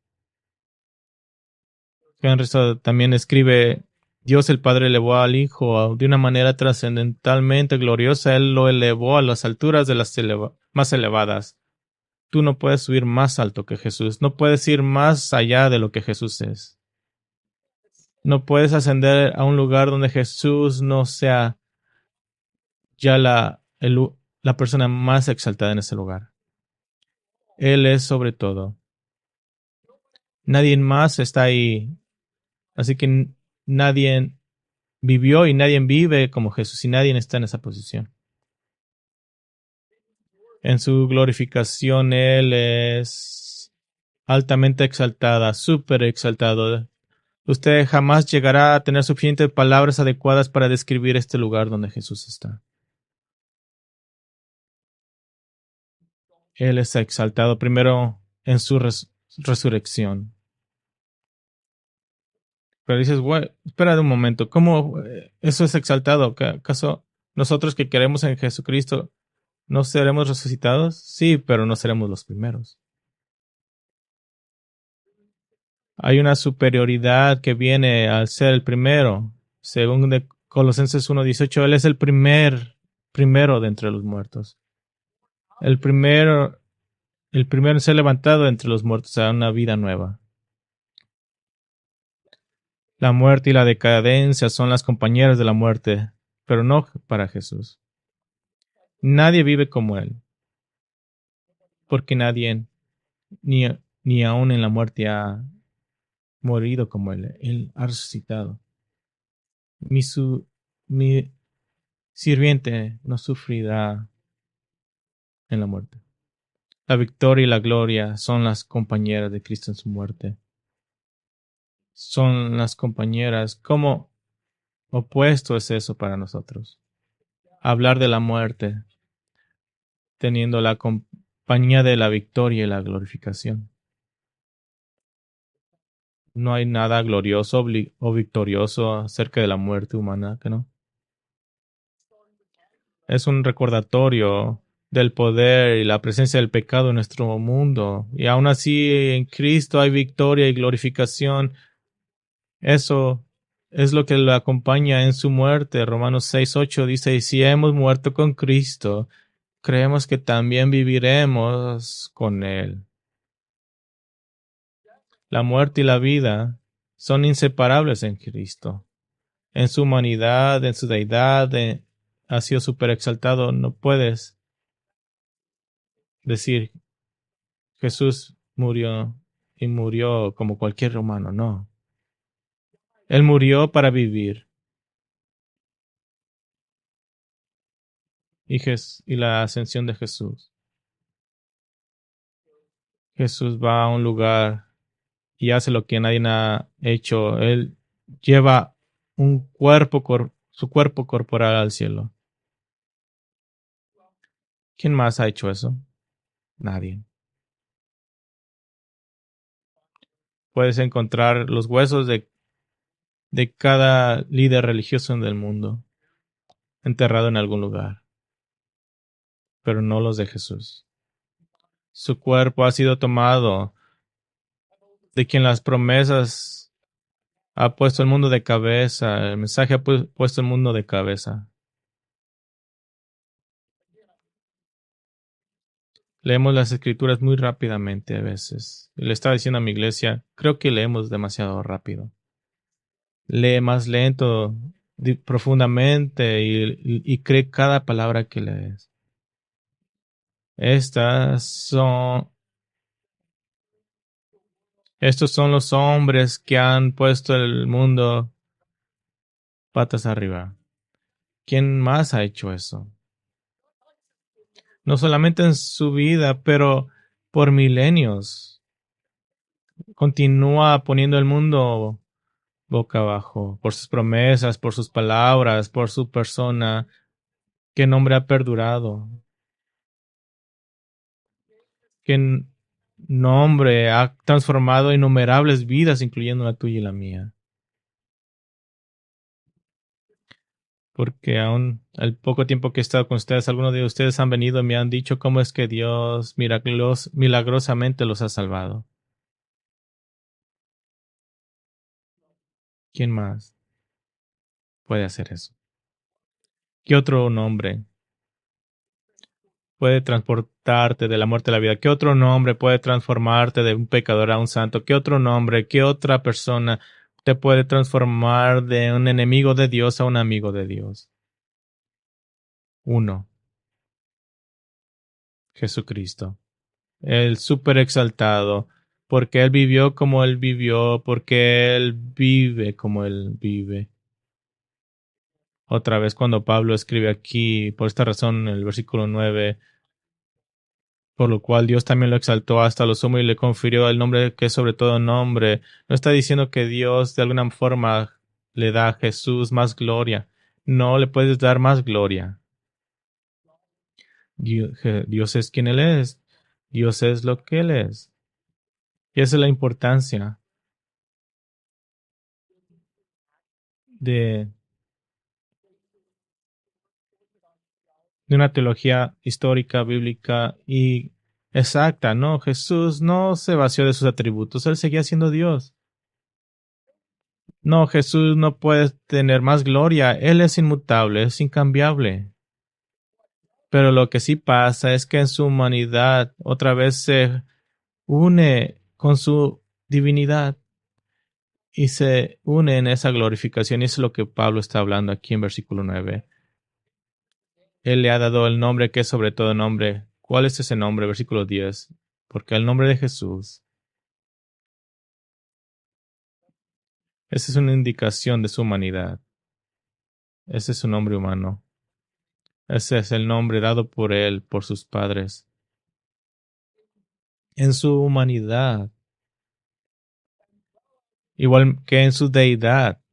Henry también escribe, Dios el Padre elevó al Hijo de una manera trascendentalmente gloriosa. Él lo elevó a las alturas de las más elevadas. Tú no puedes subir más alto que Jesús. No puedes ir más allá de lo que Jesús es. No puedes ascender a un lugar donde Jesús no sea ya la persona más exaltada en ese lugar. Él es sobre todo. Nadie más está ahí. Así que nadie vivió y nadie vive como Jesús y nadie está en esa posición. En su glorificación Él es altamente exaltada, súper exaltado. Usted jamás llegará a tener suficientes palabras adecuadas para describir este lugar donde Jesús está. Él es exaltado primero en su resurrección. Pero dices, güey, espera un momento, ¿cómo eso es exaltado? ¿Acaso nosotros que queremos en Jesucristo no seremos resucitados? Sí, pero no seremos los primeros. Hay una superioridad que viene al ser el primero. Según de Colosenses 1:18, Él es el primero de entre los muertos. El primero, el primero en ser levantado entre los muertos a una vida nueva. La muerte y la decadencia son las compañeras de la muerte, pero no para Jesús. Nadie vive como Él, porque nadie, ni, ni aún en la muerte, ha morido como Él. Él ha resucitado. Mi sirviente no sufrirá en la muerte. La victoria y la gloria son las compañeras de Cristo en su muerte. Son las compañeras. ¿Cómo opuesto es eso para nosotros? Hablar de la muerte, teniendo la compañía de la victoria y la glorificación. No hay nada glorioso o victorioso acerca de la muerte humana, ¿que no? Es un recordatorio del poder y la presencia del pecado en nuestro mundo. Y aún así en Cristo hay victoria y glorificación. Eso es lo que lo acompaña en su muerte. Romanos 6:8 dice, y si hemos muerto con Cristo, creemos que también viviremos con Él. La muerte y la vida son inseparables en Cristo. En su humanidad, en su deidad, ha sido súper exaltado. No puedes decir Jesús murió y murió como cualquier humano, no. Él murió para vivir. Y la ascensión de Jesús. Jesús va a un lugar y hace lo que nadie ha hecho. Él lleva su cuerpo corporal al cielo. ¿Quién más ha hecho eso? Nadie. Puedes encontrar los huesos de cada líder religioso del mundo enterrado en algún lugar, pero no los de Jesús. Su cuerpo ha sido tomado de quien las promesas ha puesto el mundo de cabeza, el mensaje ha puesto el mundo de cabeza. Leemos las escrituras muy rápidamente a veces. Y le estaba diciendo a mi iglesia, creo que leemos demasiado rápido. Lee más lento, profundamente y cree cada palabra que lees. Estos son los hombres que han puesto el mundo patas arriba. ¿Quién más ha hecho eso? No solamente en su vida, pero por milenios. Continúa poniendo el mundo boca abajo, por sus promesas, por sus palabras, por su persona. ¿Qué nombre ha perdurado? ¿Qué nombre ha transformado innumerables vidas, incluyendo la tuya y la mía? Porque aún al poco tiempo que he estado con ustedes, algunos de ustedes han venido y me han dicho cómo es que Dios milagrosamente los ha salvado. ¿Quién más puede hacer eso? ¿Qué otro nombre puede transportarte de la muerte a la vida? ¿Qué otro nombre puede transformarte de un pecador a un santo? ¿Qué otro nombre, qué otra persona te puede transformar de un enemigo de Dios a un amigo de Dios? Uno, Jesucristo. El súper exaltado, porque Él vivió como Él vivió, porque Él vive como Él vive. Otra vez cuando Pablo escribe aquí, por esta razón, en el versículo 9, por lo cual Dios también lo exaltó hasta lo sumo y le confirió el nombre que es sobre todo nombre. No está diciendo que Dios de alguna forma le da a Jesús más gloria. No le puedes dar más gloria. Dios es quien Él es. Dios es lo que Él es. Y esa es la importancia de una teología histórica, bíblica y exacta. No, Jesús no se vació de sus atributos. Él seguía siendo Dios. No, Jesús no puede tener más gloria. Él es inmutable, es incambiable. Pero lo que sí pasa es que en su humanidad otra vez se une con su divinidad y se une en esa glorificación. Y eso es lo que Pablo está hablando aquí en versículo 9. Él le ha dado el nombre que es sobre todo nombre. ¿Cuál es ese nombre? Versículo 10. Porque el nombre de Jesús, esa es una indicación de su humanidad. Ese es su nombre humano. Ese es el nombre dado por él, por sus padres. En su humanidad, igual que en su deidad,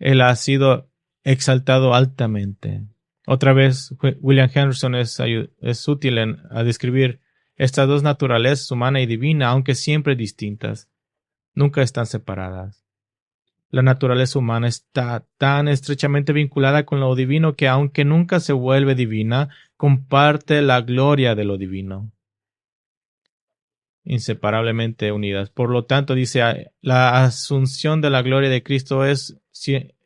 él ha sido exaltado altamente. Otra vez, William Henderson es útil a describir estas dos naturalezas, humana y divina, aunque siempre distintas, nunca están separadas. La naturaleza humana está tan estrechamente vinculada con lo divino que aunque nunca se vuelve divina, comparte la gloria de lo divino, inseparablemente unidas. Por lo tanto, dice, la asunción de la gloria de Cristo es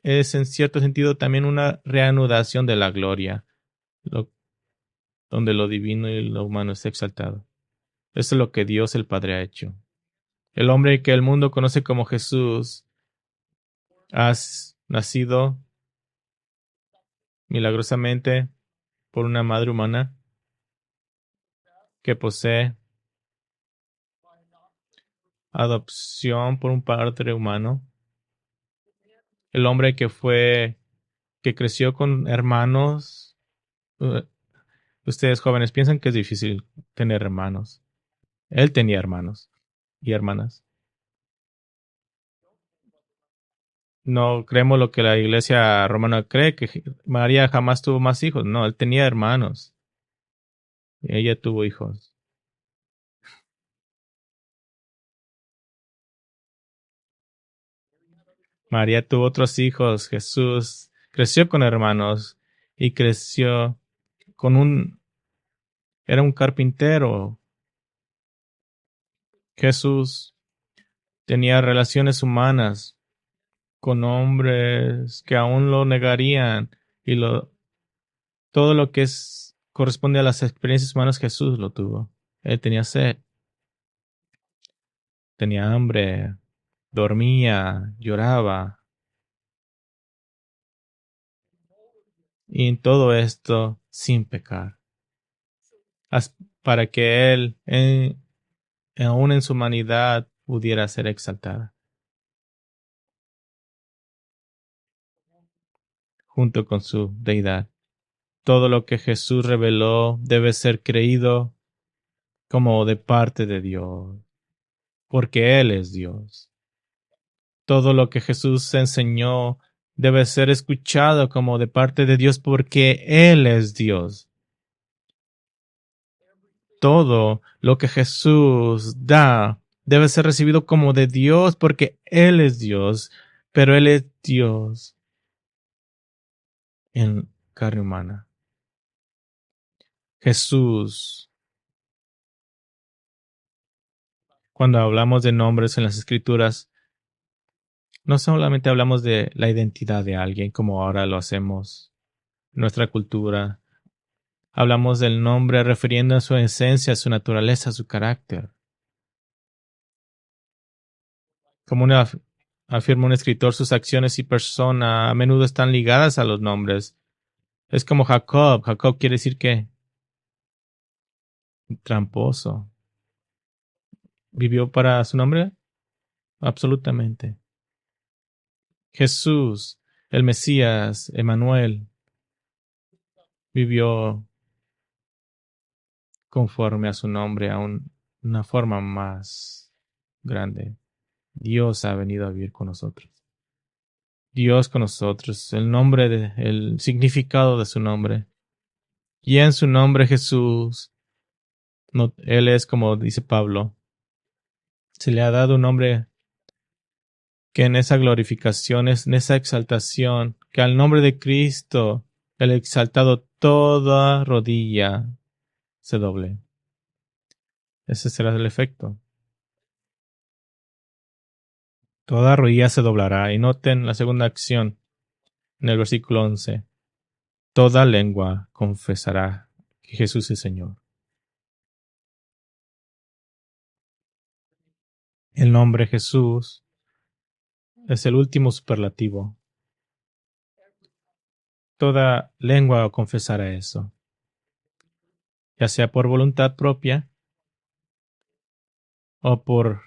en cierto sentido también una reanudación de la gloria, lo- donde lo divino y lo humano es exaltado. Eso es lo que Dios el Padre ha hecho. El hombre que el mundo conoce como Jesús ha nacido milagrosamente por una madre humana que posee adopción por un padre humano. El hombre que creció con hermanos. Ustedes jóvenes piensan que es difícil tener hermanos. Él tenía hermanos y hermanas. No creemos lo que la iglesia romana cree, que María jamás tuvo más hijos. No, él tenía hermanos. Ella tuvo hijos. María tuvo otros hijos. Jesús creció con hermanos y creció con era un carpintero. Jesús tenía relaciones humanas con hombres que aún lo negarían y todo lo que corresponde a las experiencias humanas Jesús lo tuvo. Él tenía sed, tenía hambre, dormía, lloraba. Y en todo esto sin pecar. Para que Él, aún en su humanidad, pudiera ser exaltada. Junto con su deidad. Todo lo que Jesús reveló debe ser creído como de parte de Dios, porque Él es Dios. Todo lo que Jesús enseñó debe ser escuchado como de parte de Dios, porque Él es Dios. Todo lo que Jesús da debe ser recibido como de Dios, porque Él es Dios, pero Él es Dios en carne humana. Jesús, cuando hablamos de nombres en las Escrituras, no solamente hablamos de la identidad de alguien como ahora lo hacemos en nuestra cultura. Hablamos del nombre refiriendo a su esencia, a su naturaleza, a su carácter. Como afirma un escritor, sus acciones y persona a menudo están ligadas a los nombres. Es como Jacob. Jacob quiere decir que tramposo. ¿Vivió para su nombre? Absolutamente. Jesús, el Mesías, Emmanuel, vivió conforme a su nombre, una forma más grande. Dios ha venido a vivir con nosotros. Dios con nosotros, el significado de su nombre. Y en su nombre Jesús, no, Él es como dice Pablo, se le ha dado un nombre que en esa glorificación, en esa exaltación, que al nombre de Cristo, el exaltado, toda rodilla se doble. Ese será el efecto. Toda rodilla se doblará. Y noten la segunda acción en el versículo 11. Toda lengua confesará que Jesús es Señor. El nombre Jesús es el último superlativo. Toda lengua confesará eso, ya sea por voluntad propia o por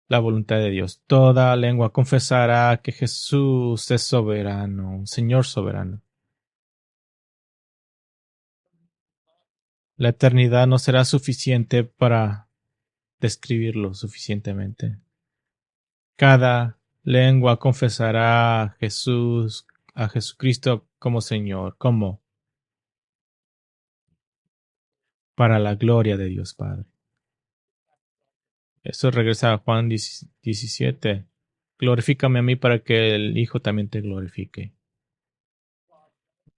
la voluntad de Dios. Toda lengua confesará que Jesús es soberano, Señor soberano. La eternidad no será suficiente para describirlo suficientemente. Cada lengua confesará a Jesucristo como Señor, como para la gloria de Dios Padre. Eso regresa a Juan 17. Glorifícame a mí para que el Hijo también te glorifique.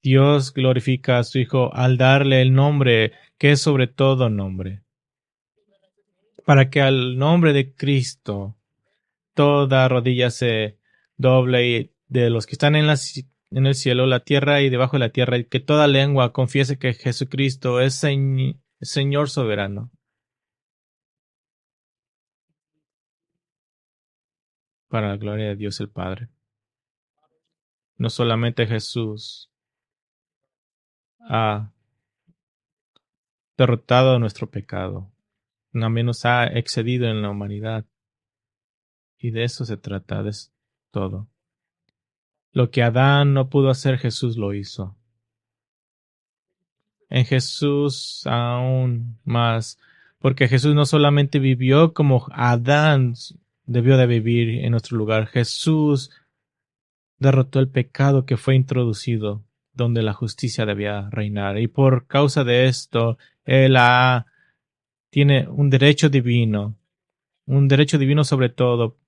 Dios glorifica a su Hijo al darle el nombre que es sobre todo nombre, para que al nombre de Cristo toda rodilla se doble y de los que están en el cielo, la tierra y debajo de la tierra, y que toda lengua confiese que Jesucristo es Señor soberano, para la gloria de Dios el Padre. No solamente Jesús ha derrotado nuestro pecado, también nos ha excedido en la humanidad, y de eso se trata, de todo. Lo que Adán no pudo hacer, Jesús lo hizo. En Jesús aún más, porque Jesús no solamente vivió como Adán debió de vivir en nuestro lugar, Jesús derrotó el pecado que fue introducido donde la justicia debía reinar, y por causa de esto Él tiene un derecho divino sobre todo,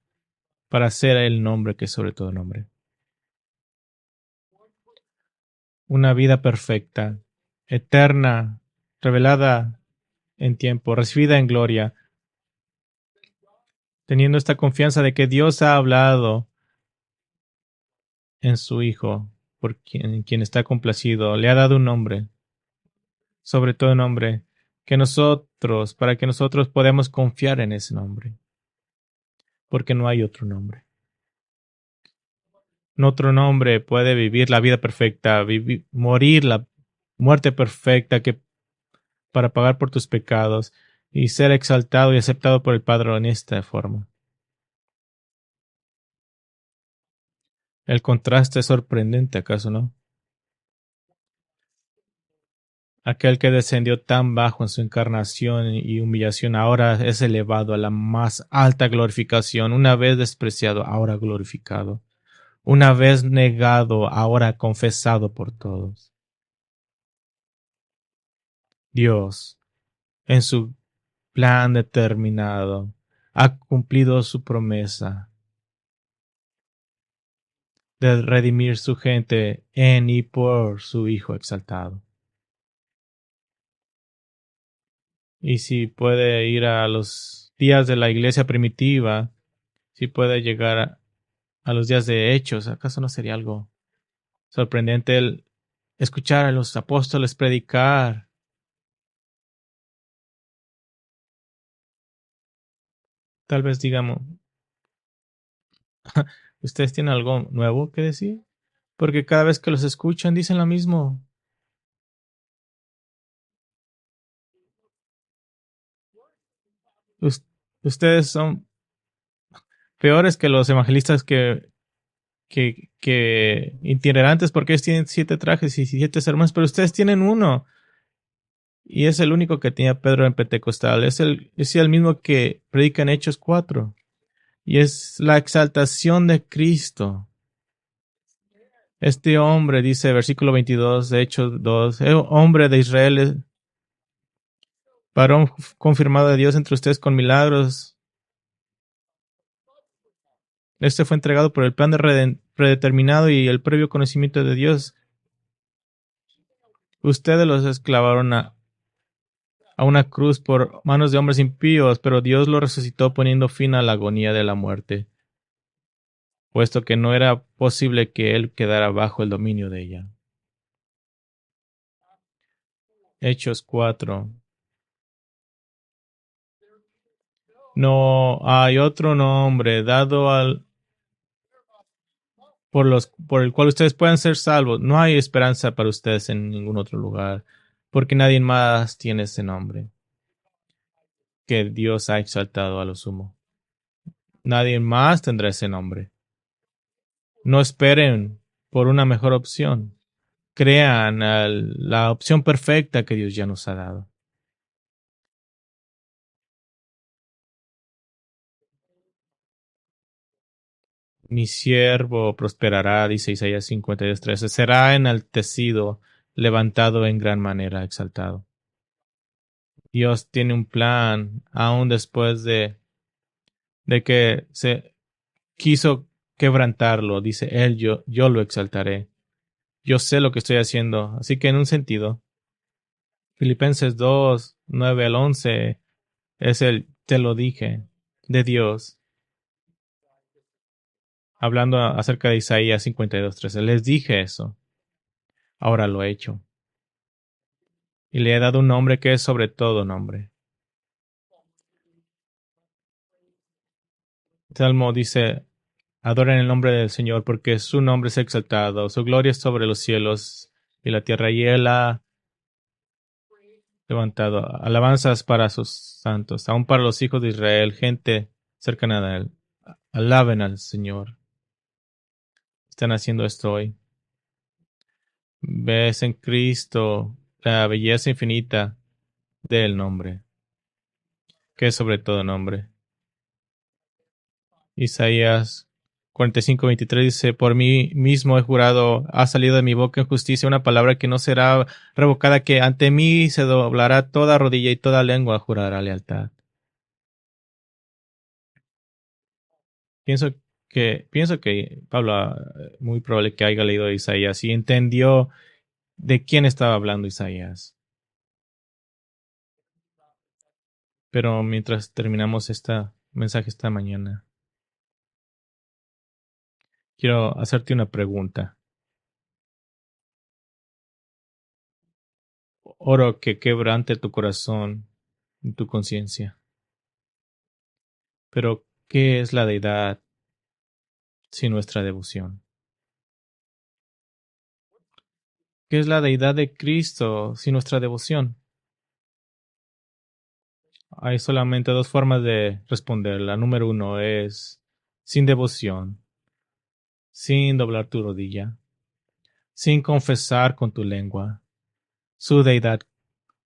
para ser el nombre que es sobre todo nombre. Una vida perfecta, eterna, revelada en tiempo, recibida en gloria, teniendo esta confianza de que Dios ha hablado en su Hijo, por quien está complacido, le ha dado un nombre, sobre todo nombre, para que nosotros podamos confiar en ese nombre, porque no hay otro nombre. No otro nombre puede vivir la vida perfecta, morir la muerte perfecta que para pagar por tus pecados y ser exaltado y aceptado por el Padre en esta forma. El contraste es sorprendente, ¿acaso no? Aquel que descendió tan bajo en su encarnación y humillación ahora es elevado a la más alta glorificación, una vez despreciado, ahora glorificado, una vez negado, ahora confesado por todos. Dios, en su plan determinado, ha cumplido su promesa de redimir su gente en y por su Hijo exaltado. Y si puede ir a los días de la iglesia primitiva, si puede llegar a los días de Hechos, ¿acaso no sería algo sorprendente el escuchar a los apóstoles predicar? Tal vez digamos, ¿ustedes tienen algo nuevo que decir? Porque cada vez que los escuchan dicen lo mismo. Us- Ustedes son peores que los evangelistas que itinerantes, porque ellos tienen 7 trajes y 7 sermones, pero ustedes tienen uno. Y es el único que tenía Pedro en Pentecostal. Es el mismo que predica en Hechos 4. Y es la exaltación de Cristo. Este hombre, dice versículo 22 de Hechos 2, hombre de Israel, varón confirmado de Dios entre ustedes con milagros. Este fue entregado por el plan predeterminado y el previo conocimiento de Dios. Ustedes los esclavaron a una cruz por manos de hombres impíos, pero Dios lo resucitó poniendo fin a la agonía de la muerte, puesto que no era posible que él quedara bajo el dominio de ella. Hechos 4. No hay otro nombre dado por el cual ustedes puedan ser salvos. No hay esperanza para ustedes en ningún otro lugar, porque nadie más tiene ese nombre que Dios ha exaltado a lo sumo. Nadie más tendrá ese nombre. No esperen por una mejor opción. Crean la opción perfecta que Dios ya nos ha dado. Mi siervo prosperará, dice Isaías 52:13. Será enaltecido, levantado en gran manera, exaltado. Dios tiene un plan, aún después de que se quiso quebrantarlo. Dice Él, yo lo exaltaré. Yo sé lo que estoy haciendo. Así que en un sentido, Filipenses 2:9 al 11 es el te lo dije de Dios, hablando acerca de Isaías 52:13. Les dije eso, ahora lo he hecho. Y le he dado un nombre que es sobre todo nombre. Salmo dice, adoren el nombre del Señor porque su nombre es exaltado, su gloria es sobre los cielos y la tierra, y Él ha levantado alabanzas para sus santos, aún para los hijos de Israel, gente cercana a Él. Alaben al Señor. Están haciendo esto hoy. Ves en Cristo la belleza infinita del nombre, que es sobre todo nombre. Isaías 45:23 dice, por mí mismo he jurado, ha salido de mi boca en justicia una palabra que no será revocada, que ante mí se doblará toda rodilla y toda lengua jurará lealtad. Pienso que Pablo, muy probable que haya leído Isaías y entendió de quién estaba hablando Isaías. Pero mientras terminamos este mensaje esta mañana, quiero hacerte una pregunta. Oro que quebrante tu corazón y tu conciencia. Pero, ¿qué es la deidad sin nuestra devoción? ¿Qué es la deidad de Cristo sin nuestra devoción? Hay solamente dos formas de responder. La número uno es sin devoción, sin doblar tu rodilla, sin confesar con tu lengua. Su deidad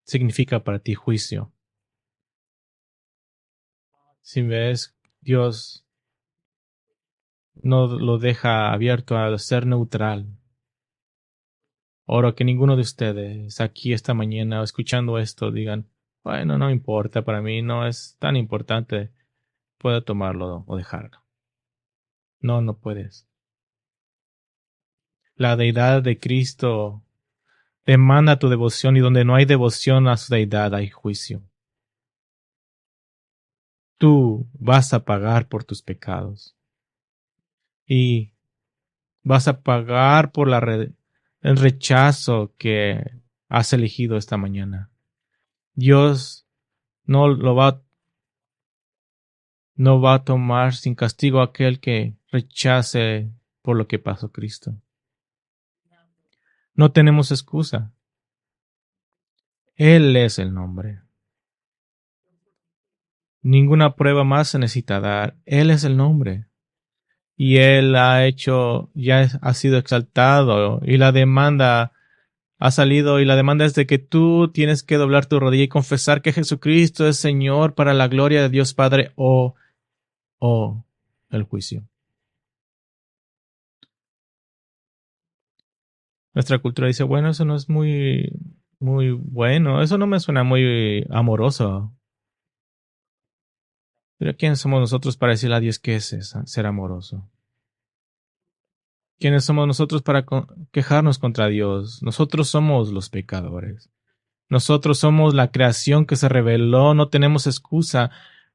significa para ti juicio. Si ves, Dios no lo deja abierto al ser neutral. Oro que ninguno de ustedes aquí esta mañana escuchando esto digan, bueno, no importa, para mí no es tan importante, puedo tomarlo o dejarlo. No, no puedes. La deidad de Cristo demanda tu devoción y donde no hay devoción a su deidad hay juicio. Tú vas a pagar por tus pecados y vas a pagar por el rechazo que has elegido esta mañana. Dios no va a tomar sin castigo a aquel que rechace por lo que pasó Cristo. No tenemos excusa. Él es el nombre. Ninguna prueba más se necesita dar. Él es el nombre. Y Él ha sido exaltado y la demanda ha salido y la demanda es de que tú tienes que doblar tu rodilla y confesar que Jesucristo es Señor para la gloria de Dios Padre o el juicio. Nuestra cultura dice, bueno, eso no es muy bueno, eso no me suena muy amoroso. Pero ¿quiénes somos nosotros para decirle a Dios qué es ser amoroso? ¿Quiénes somos nosotros para quejarnos contra Dios? Nosotros somos los pecadores. Nosotros somos la creación que se rebeló, no tenemos excusa.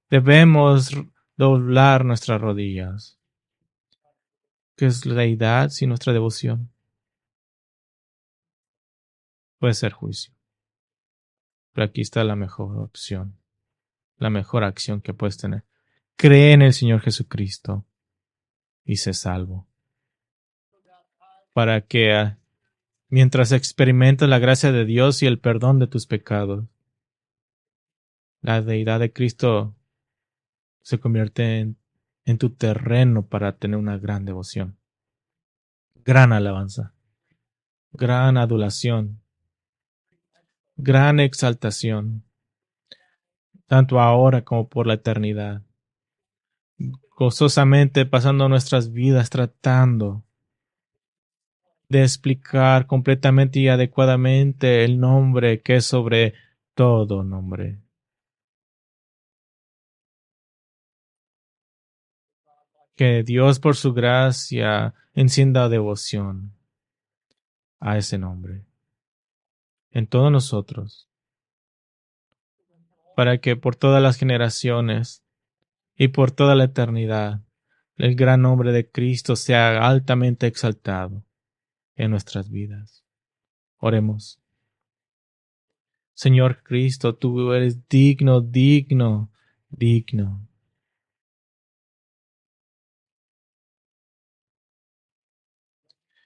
Debemos doblar nuestras rodillas. ¿Qué es la deidad sin nuestra devoción? Puede ser juicio. Pero aquí está la mejor opción, la mejor acción que puedes tener. Cree en el Señor Jesucristo y sé salvo. Para que mientras experimentas la gracia de Dios y el perdón de tus pecados, la deidad de Cristo se convierte en tu terreno para tener una gran devoción, gran alabanza, gran adulación, gran exaltación, tanto ahora como por la eternidad. Gozosamente pasando nuestras vidas tratando de explicar completamente y adecuadamente el nombre que es sobre todo nombre. Que Dios por su gracia encienda devoción a ese nombre en todos nosotros, para que por todas las generaciones y por toda la eternidad el gran nombre de Cristo sea altamente exaltado en nuestras vidas. Oremos. Señor Cristo, tú eres digno, digno, digno.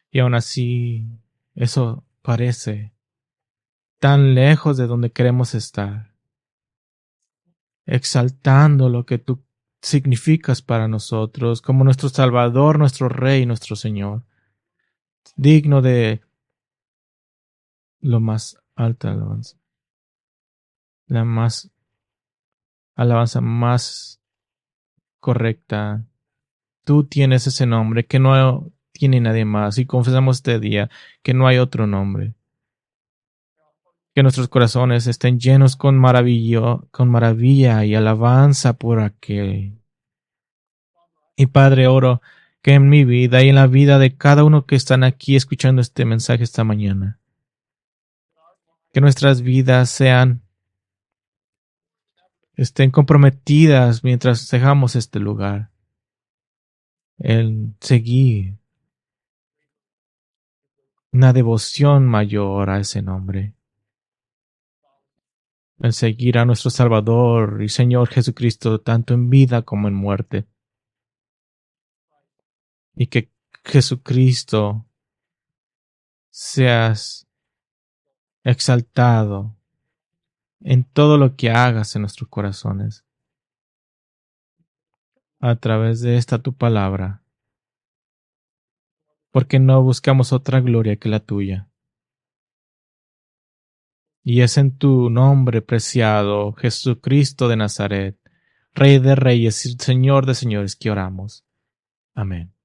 Y aún así, eso parece tan lejos de donde queremos estar, exaltando lo que tú significas para nosotros como nuestro Salvador, nuestro Rey, nuestro Señor, digno de lo más alta alabanza, la más alabanza más correcta. Tú tienes ese nombre que no tiene nadie más y confesamos este día que no hay otro nombre. Que nuestros corazones estén llenos con maravilla y alabanza por aquel. Y Padre, oro que en mi vida y en la vida de cada uno que están aquí escuchando este mensaje esta mañana, que nuestras vidas estén comprometidas mientras dejamos este lugar, en seguir una devoción mayor a ese nombre, en seguir a nuestro Salvador y Señor Jesucristo tanto en vida como en muerte, y que Jesucristo seas exaltado en todo lo que hagas en nuestros corazones a través de esta tu palabra, porque no buscamos otra gloria que la tuya. Y es en tu nombre preciado, Jesucristo de Nazaret, Rey de Reyes y Señor de Señores, que oramos. Amén.